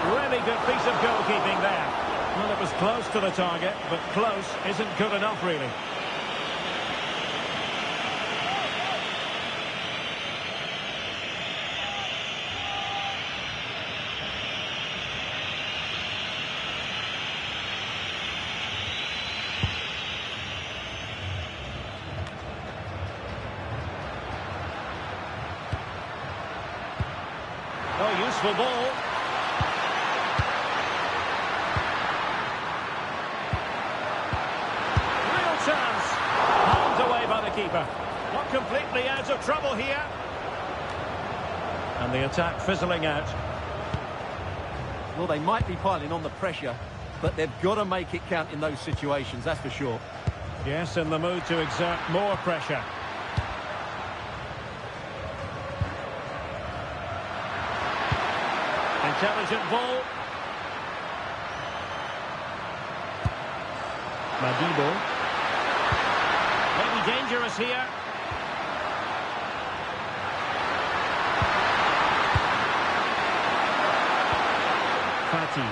Really good piece of goalkeeping there. Well, it was close to the target, but close isn't good enough, really. Oh, useful ball. Keeper. Not completely out of trouble here. And the attack fizzling out. Well, they might be piling on the pressure, but they've got to make it count in those situations, that's for sure. Yes, in the mood to exert more pressure. Intelligent ball. Madibo. Maybe dangerous here. Fati.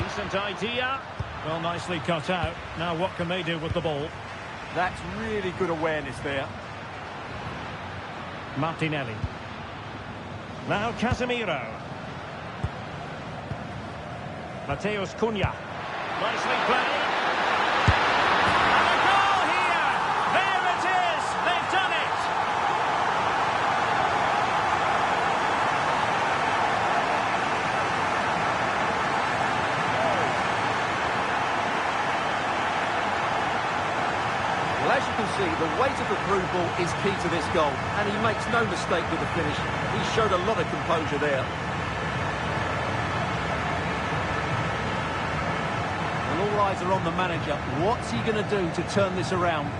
Decent idea. Well, nicely cut out. Now what can they do with the ball? That's really good awareness there. Martinelli. Now Casemiro. Mateus Cunha. Nicely played. And a goal here! There it is! They've done it! Well, as you can see, the weight of the through ball is key to this goal, and he makes no mistake with the finish. He showed a lot of composure there. And all eyes are on the manager. What's he going to do to turn this around?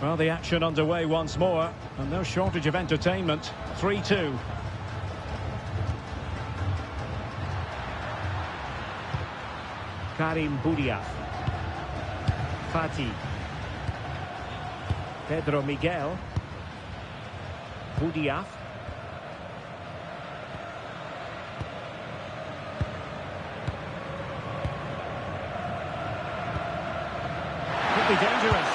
Well, the action underway once more, and no shortage of entertainment. 3-2. Karim Boudiaf. Fati. Pedro Miguel. Boudiaf. Could be dangerous.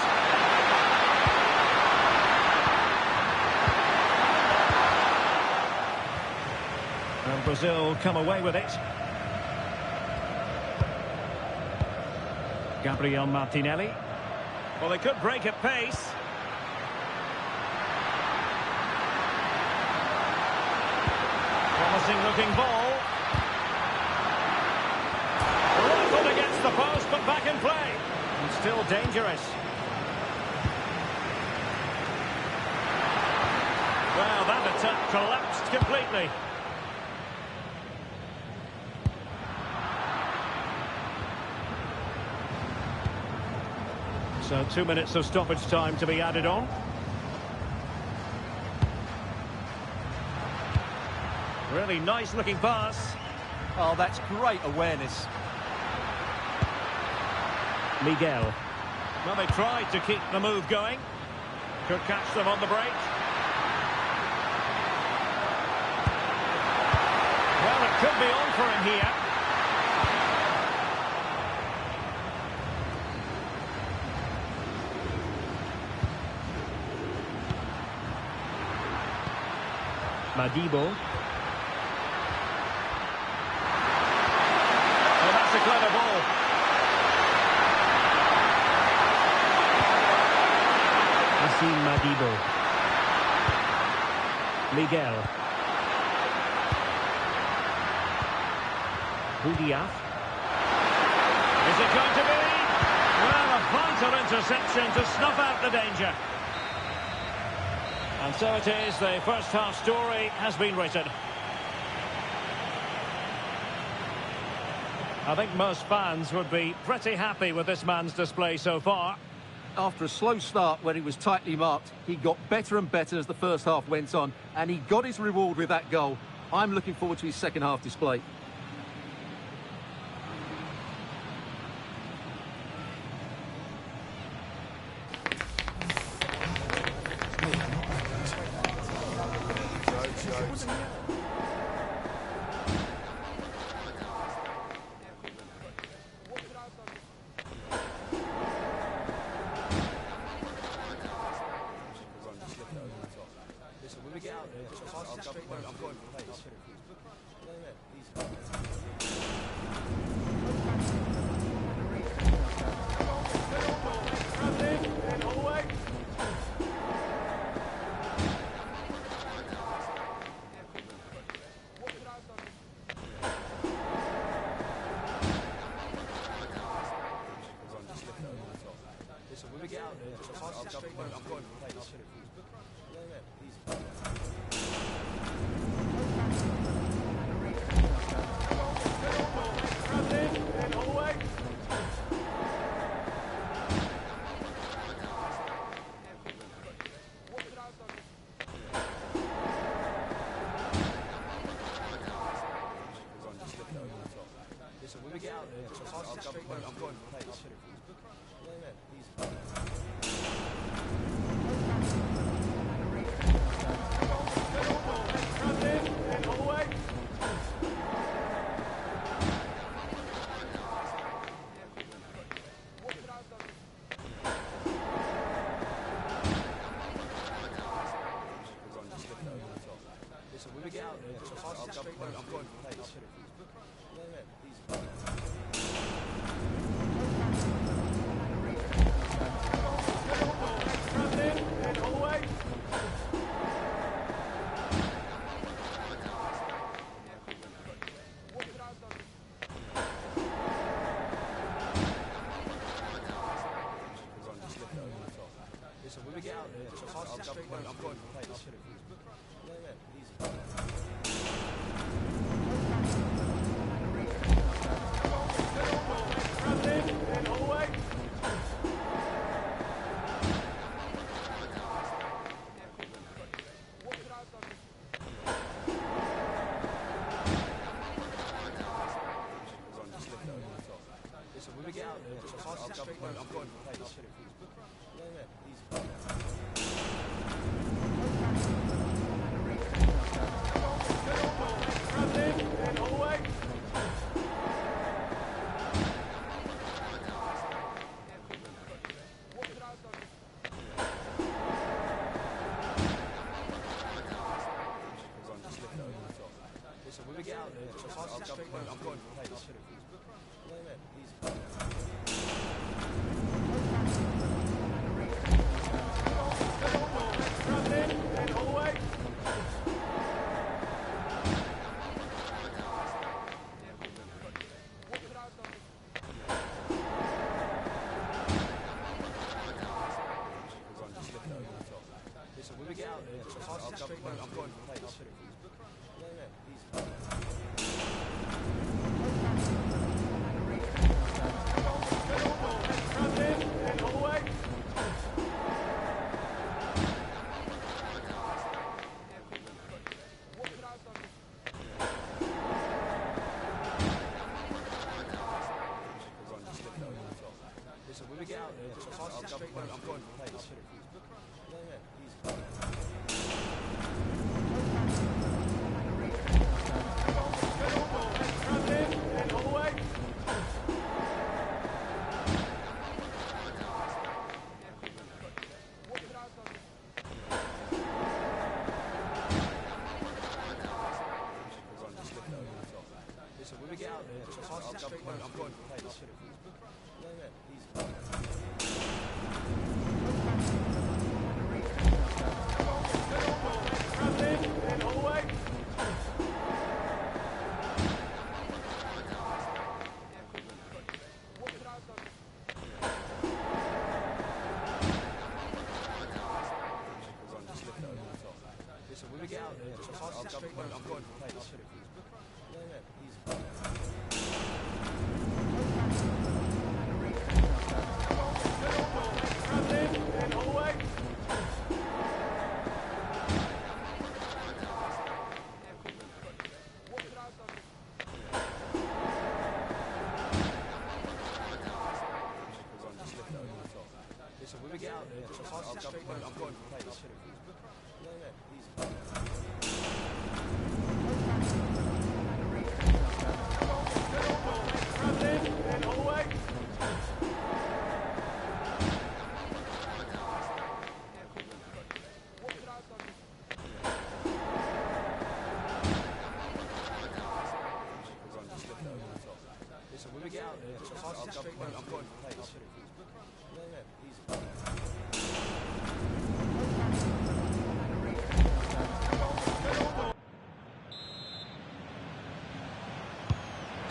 And Brazil come away with it. Gabriel Martinelli. Well, they could break at pace. Promising looking ball. Rifled against the post, but back in play. And still dangerous. Well, that attack collapsed completely. So 2 minutes of stoppage time to be added on. Really nice looking pass. Oh, that's great awareness. Miguel. Well, they tried to keep the move going. Could catch them on the break. Well, it could be on for him here. Madibo. Oh, that's a clever ball. Hassim Madibo. Miguel. Boudiaf. Is it going to be? Well, a vital interception to snuff out the danger. And so it is, the first half story has been written. I think most fans would be pretty happy with this man's display so far. After a slow start where he was tightly marked, he got better and better as the first half went on, and he got his reward with that goal. I'm looking forward to his second half display.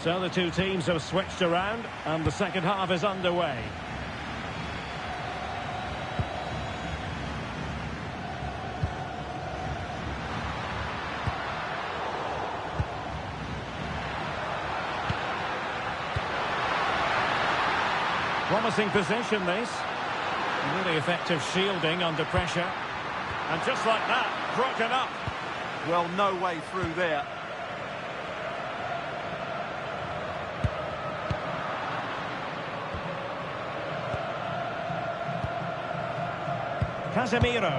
So the two teams have switched around and the second half is underway. Promising position, this. Really effective shielding under pressure. And just like that, broken up. Well, no way through there. Casemiro.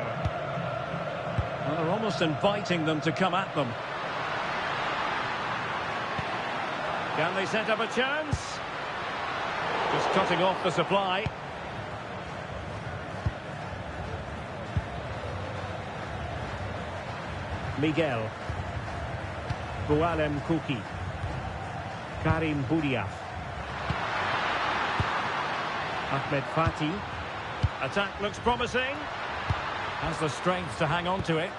Well, they're almost inviting them to come at them. Can they set up a chance? Just cutting off the supply. Miguel. Boualem Kuki. Karim Boudiaf. Ahmed Fati. Attack looks promising. Has the strength to hang on to it.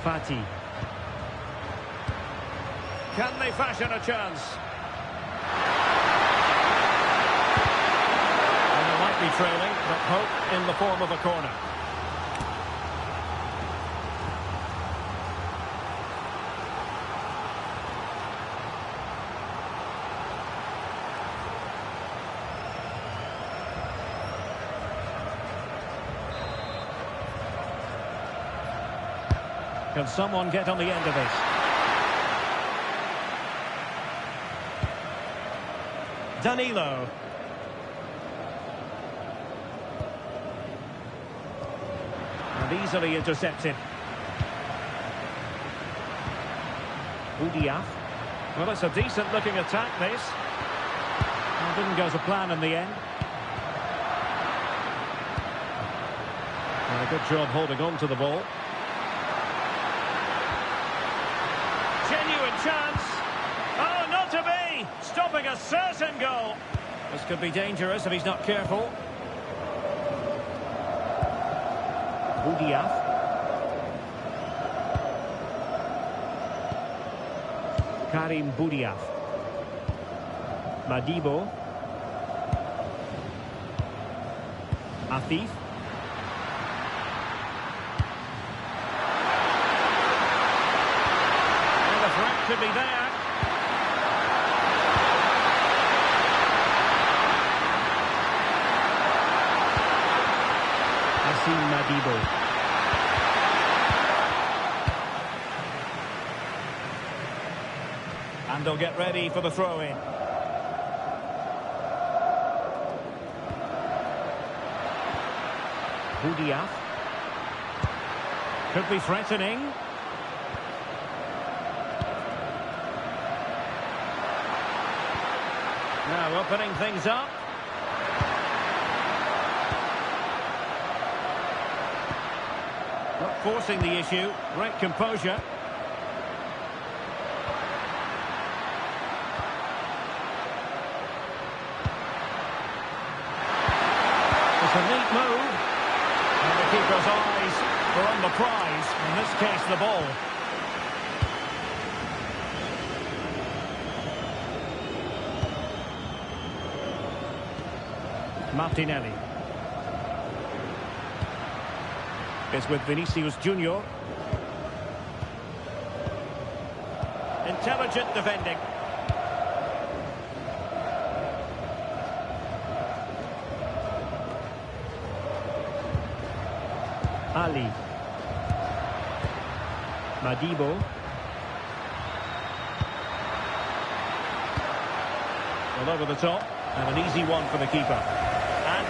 Fati. Can they fashion a chance? And they might be trailing, but hope in the form of a corner. Can someone get on the end of this? Danilo. And easily intercepted. Boudiaf. Well, it's a decent-looking attack, this. Well, didn't go to plan in the end. Well, a good job holding on to the ball. Genuine chance. Oh, not to be. Stopping a certain goal. This could be dangerous if he's not careful. Boudiaf. Karim Boudiaf. Madibo. Afif. Could be there. Hassim Madibo. And they'll get ready for the throw-in. Boudiaf. Could be threatening. Now opening things up. Not forcing the issue. Great composure. It's a neat move. And the keeper's eyes were on the prize. In this case, the ball. Martinelli. It's with Vinicius Junior. Intelligent defending. Ali. Madibo. Well, over the top. And an easy one for the keeper.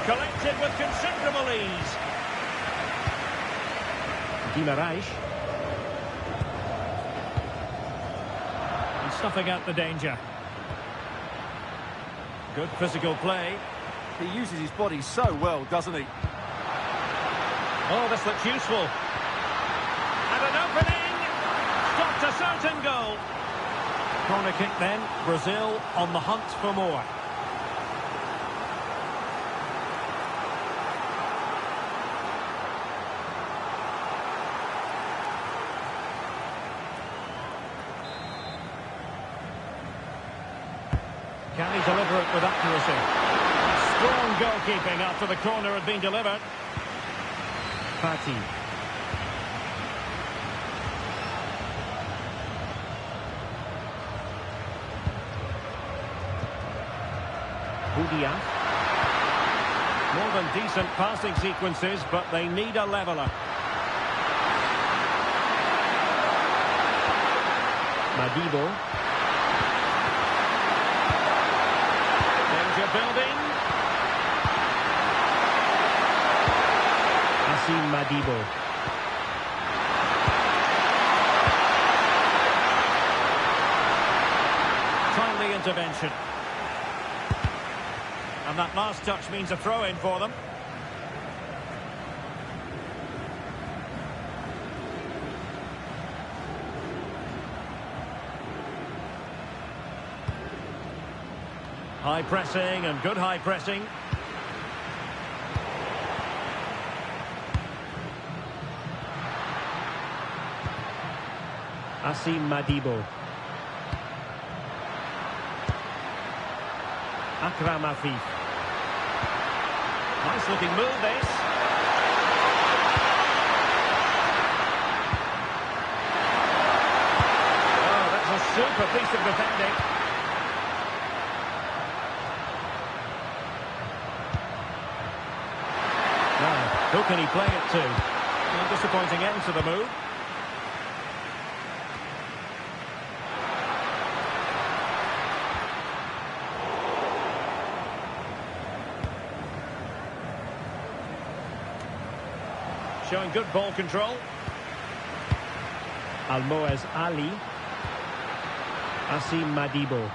Collected with considerable ease. Guimaraes. And stuffing out the danger. Good physical play. He uses his body so well, doesn't he? Oh, this looks useful. And an opening. Stopped a certain goal. Corner kick then. Brazil on the hunt for more. Can he deliver it with accuracy? Strong goalkeeping after the corner had been delivered. Fati. Boudiaf. More than decent passing sequences, but they need a leveller. Madibo. Building. Madibo. Timely intervention. And that last touch means a throw-in for them. High pressing and good high pressing. Madibo. Akram Afif. Nice looking move this. Oh, that's a super piece of defending. Now, who can he play it to? A disappointing end to the move. Showing good ball control. Almoez Ali. Madibo.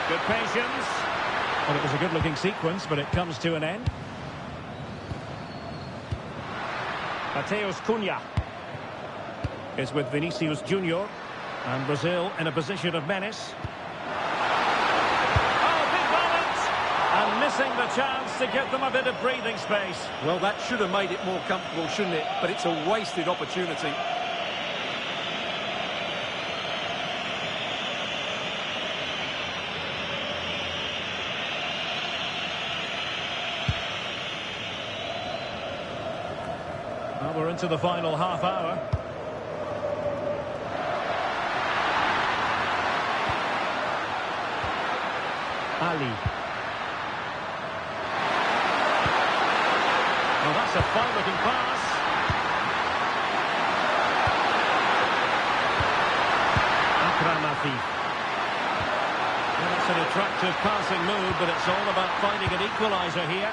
Good patience. Well, it was a good-looking sequence, but it comes to an end. Mateus Cunha is with Vinicius Junior, and Brazil in a position of menace. And missing the chance to give them a bit of breathing space. Well, that should have made it more comfortable, shouldn't it? But it's a wasted opportunity. Well, we're into the final half hour. Ali. Well, that's a fine-looking pass. Akram Afif. Well, that's an attractive passing move, but it's all about finding an equaliser here.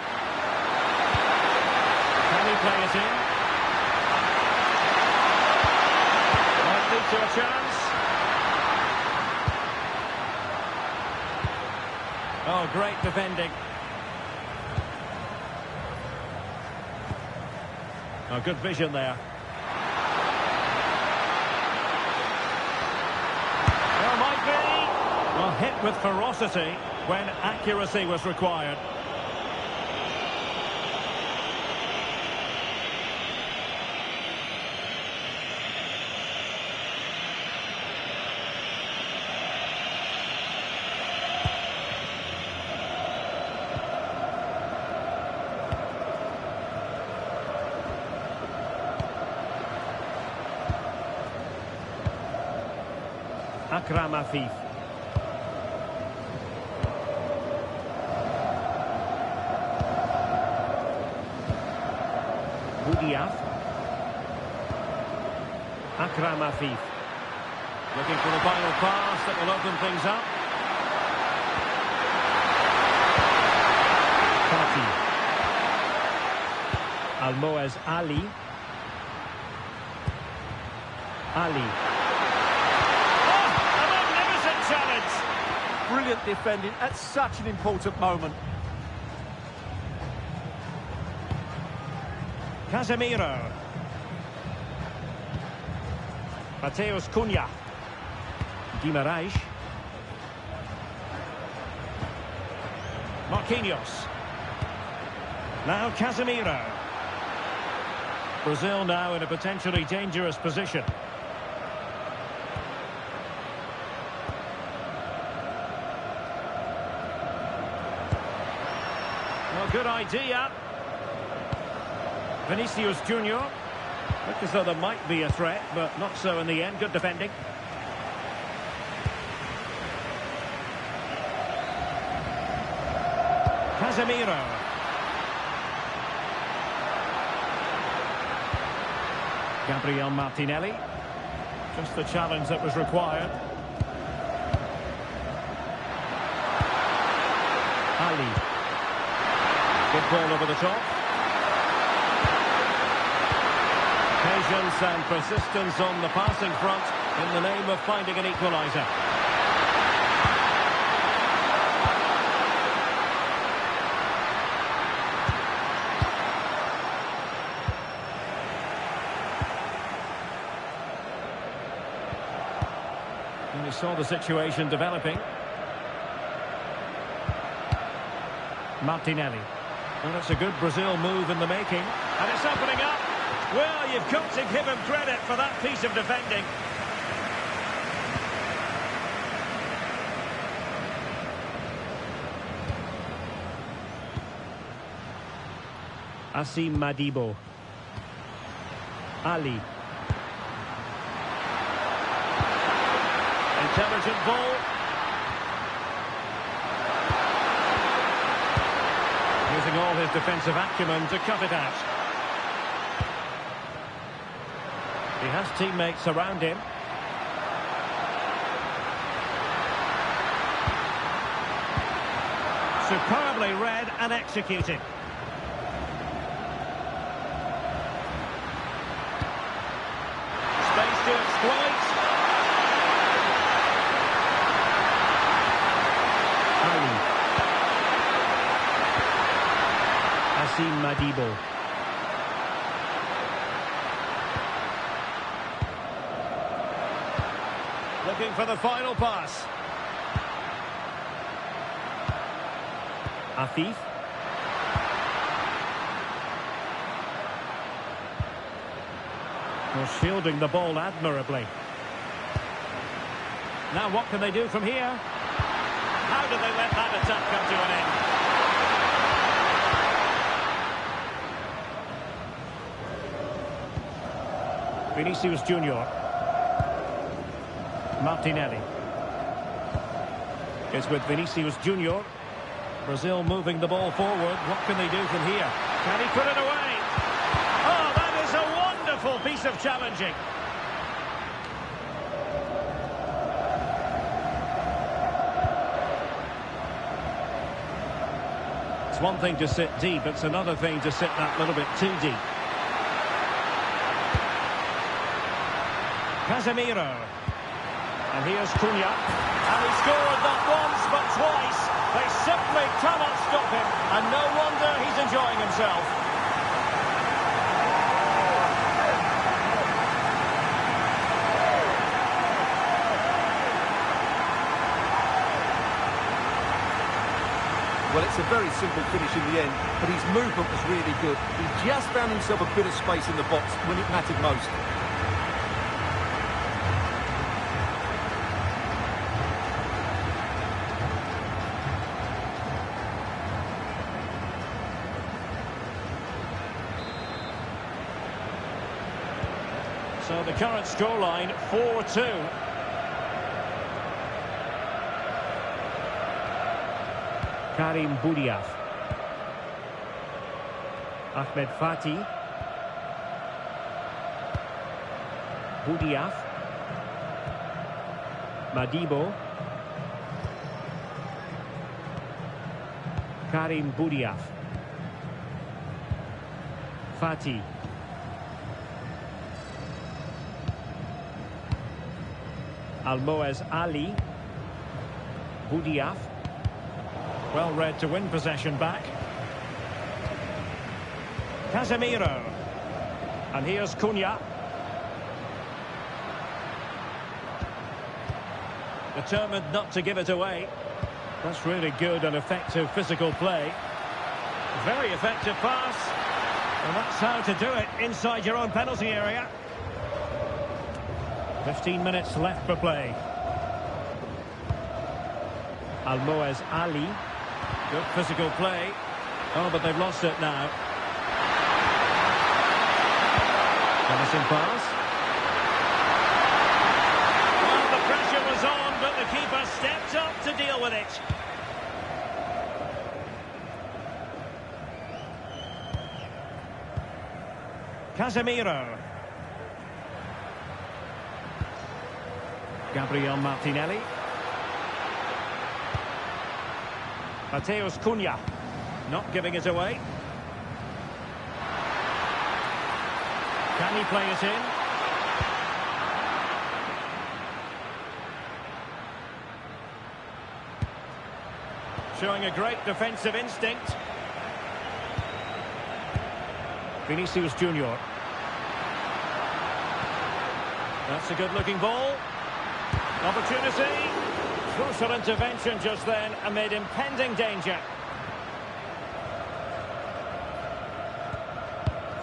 Can he play it in? Might lead to a chance. Oh, great defending. Oh, good vision there. Well, might be. Well, hit with ferocity when accuracy was required. Akram Afif. Budiaf. Akram Afif. Looking for the final pass that will open things up. Fati. Almoez Ali. Ali. Brilliant defending at such an important moment. Casemiro. Mateus Cunha. Guimarães. Marquinhos. Now Casemiro. Brazil now in a potentially dangerous position. Well, good idea. Vinicius Junior. Looked as though there might be a threat, but not so in the end. Good defending. Casemiro. Gabriel Martinelli. Just the challenge that was required. Ali. Good ball over the top. Patience and persistence on the passing front in the name of finding an equaliser. And we saw the situation developing. Martinelli. Well, that's a good Brazil move in the making. And it's opening up. Well, you've got to give him credit for that piece of defending. Asim Madibo. Ali. Intelligent ball. Using all his defensive acumen to cut it out. He has teammates around him. Superbly read and executed. Space to exploit. Asim Madibo. Looking for the final pass. Afif. Well, shielding the ball admirably. Now what can they do from here? How do they let that attack come to an end? Vinicius Junior. Martinelli. It's with Vinicius Junior. Brazil moving the ball forward. What can they do from here? Can he put it away? Oh, that is a wonderful piece of challenging. It's one thing to sit deep, it's another thing to sit that little bit too deep. Casemiro. And here's Cunha. And he scored not once but twice. They simply cannot stop him. And no wonder he's enjoying himself. Well, it's a very simple finish in the end, but his movement was really good. He just found himself a bit of space in the box when it mattered most. So the current scoreline, 4-2. Karim Boudiaf. Ahmed Fati. Boudiaf. Madibo. Karim Boudiaf. Fati. Almoez Ali. Boudiaf. Well read to win possession back. Casemiro. And here's Cunha. Determined not to give it away. That's really good and effective physical play. Very effective pass. And that's how to do it inside your own penalty area. 15 minutes left for play. Almoez Ali. Good physical play. Oh, but they've lost it now. Promising pass. Well, the pressure was on, but the keeper stepped up to deal with it. Casemiro. Gabriel Martinelli. Mateus Cunha, not giving it away. Can he play it in? Showing a great defensive instinct. Vinicius Junior. That's a good-looking ball. Opportunity. Crucial intervention just then amid impending danger.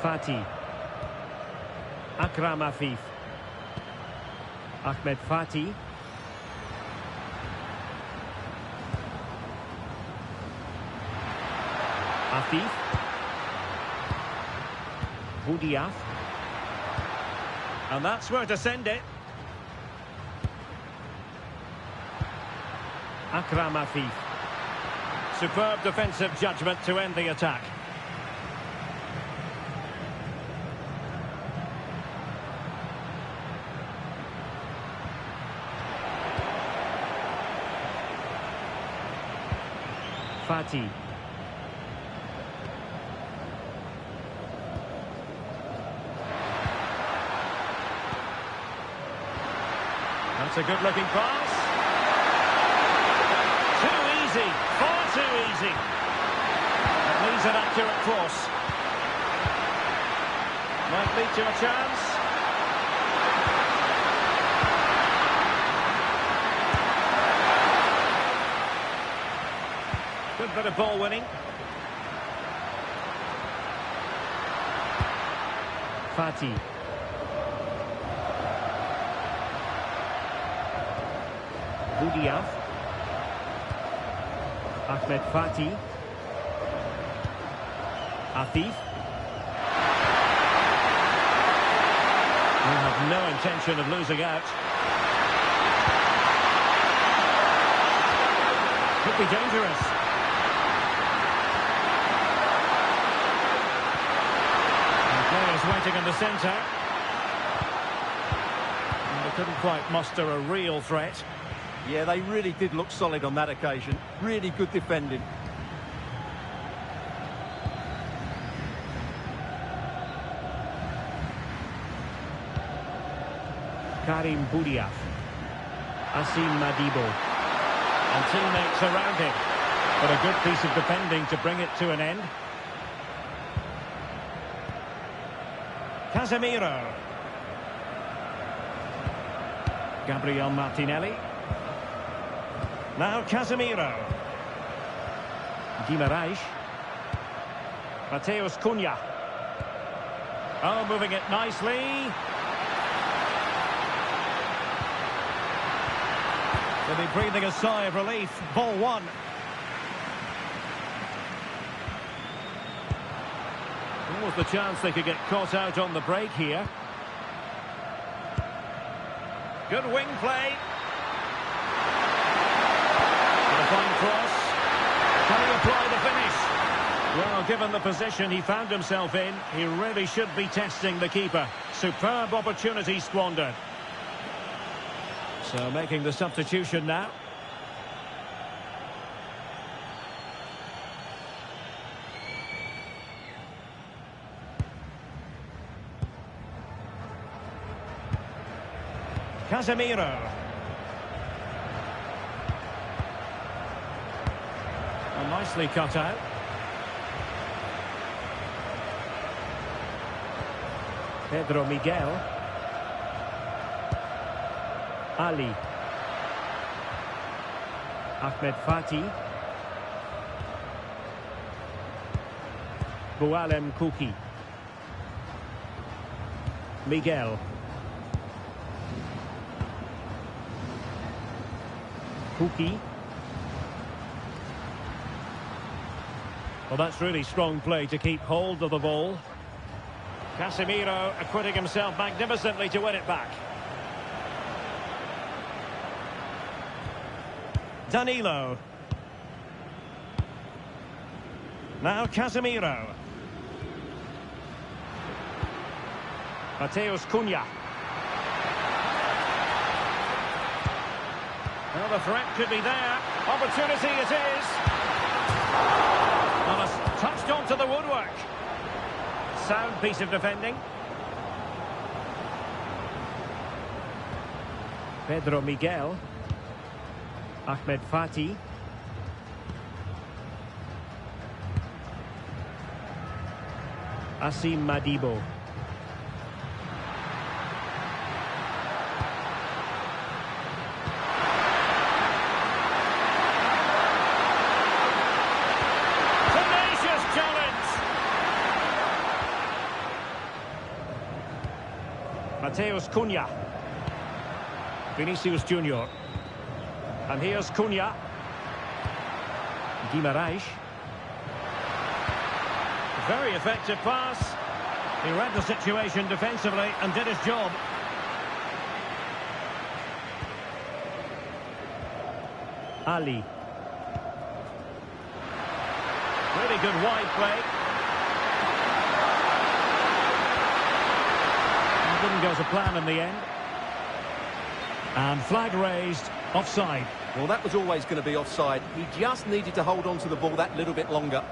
Fati. Akram Afif. Ahmed Fati. Afif. Boudiaf. And that's where to send it. Akram Afif. Superb defensive judgment to end the attack. Fati. That's a good-looking pass. Too easy, far too easy. That leaves an accurate cross. Might lead to a chance. Good bit of ball winning. Fati. Boudiaf. Ahmed Fati. Afif. They have no intention of losing out. Could be dangerous. And players waiting in the centre. And they couldn't quite muster a real threat. Yeah, they really did look solid on that occasion. Really good defending. Karim Boudiaf. Asim Madibo. And teammates around him. But a good piece of defending to bring it to an end. Casemiro. Gabriel Martinelli. Now Casemiro. Guimaraes. Mateus Cunha. Oh, moving it nicely. They'll be breathing a sigh of relief. Ball one. What was the chance they could get caught out on the break here? Good wing play. Fine cross. Can he apply the finish? Well, given the position he found himself in, he really should be testing the keeper. Superb opportunity squandered. So making the substitution now. Casemiro. Nicely cut out. Pedro Miguel. Ali. Ahmed Fati. Boualem Kouki. Miguel. Kouki. Well, that's really strong play to keep hold of the ball. Casemiro acquitting himself magnificently to win it back. Danilo. Now Casemiro. Mateus Cunha. Well, the threat could be there. Opportunity it is. Well, it's touched onto the woodwork. Sound piece of defending. Pedro Miguel. Ahmed Fati. Asim Madibo. Tenacious challenge. Mateus Cunha. Vinicius Junior. And here's Cunha. Guimaraes. Very effective pass. He read the situation defensively and did his job. Ali. Really good wide play. It didn't go to plan in the end. And flag raised, offside. Well, that was always going to be offside. He just needed to hold on to the ball that little bit longer.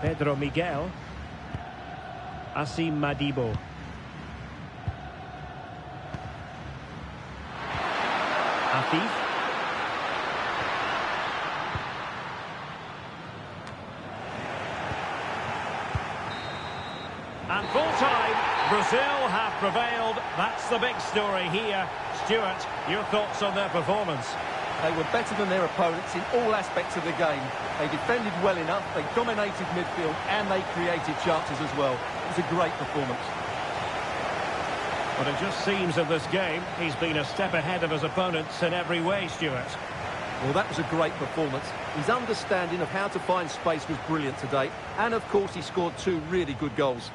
Pedro Miguel. Asim Madibo. Afif. And full time, Brazil have prevailed. That's the big story here. Stuart, your thoughts on their performance? They were better than their opponents in all aspects of the game. They defended well enough, they dominated midfield, and they created chances as well. It was a great performance. But it just seems in this game, he's been a step ahead of his opponents in every way, Stuart. Well, that was a great performance. His understanding of how to find space was brilliant today. And, of course, he scored 2 really good goals.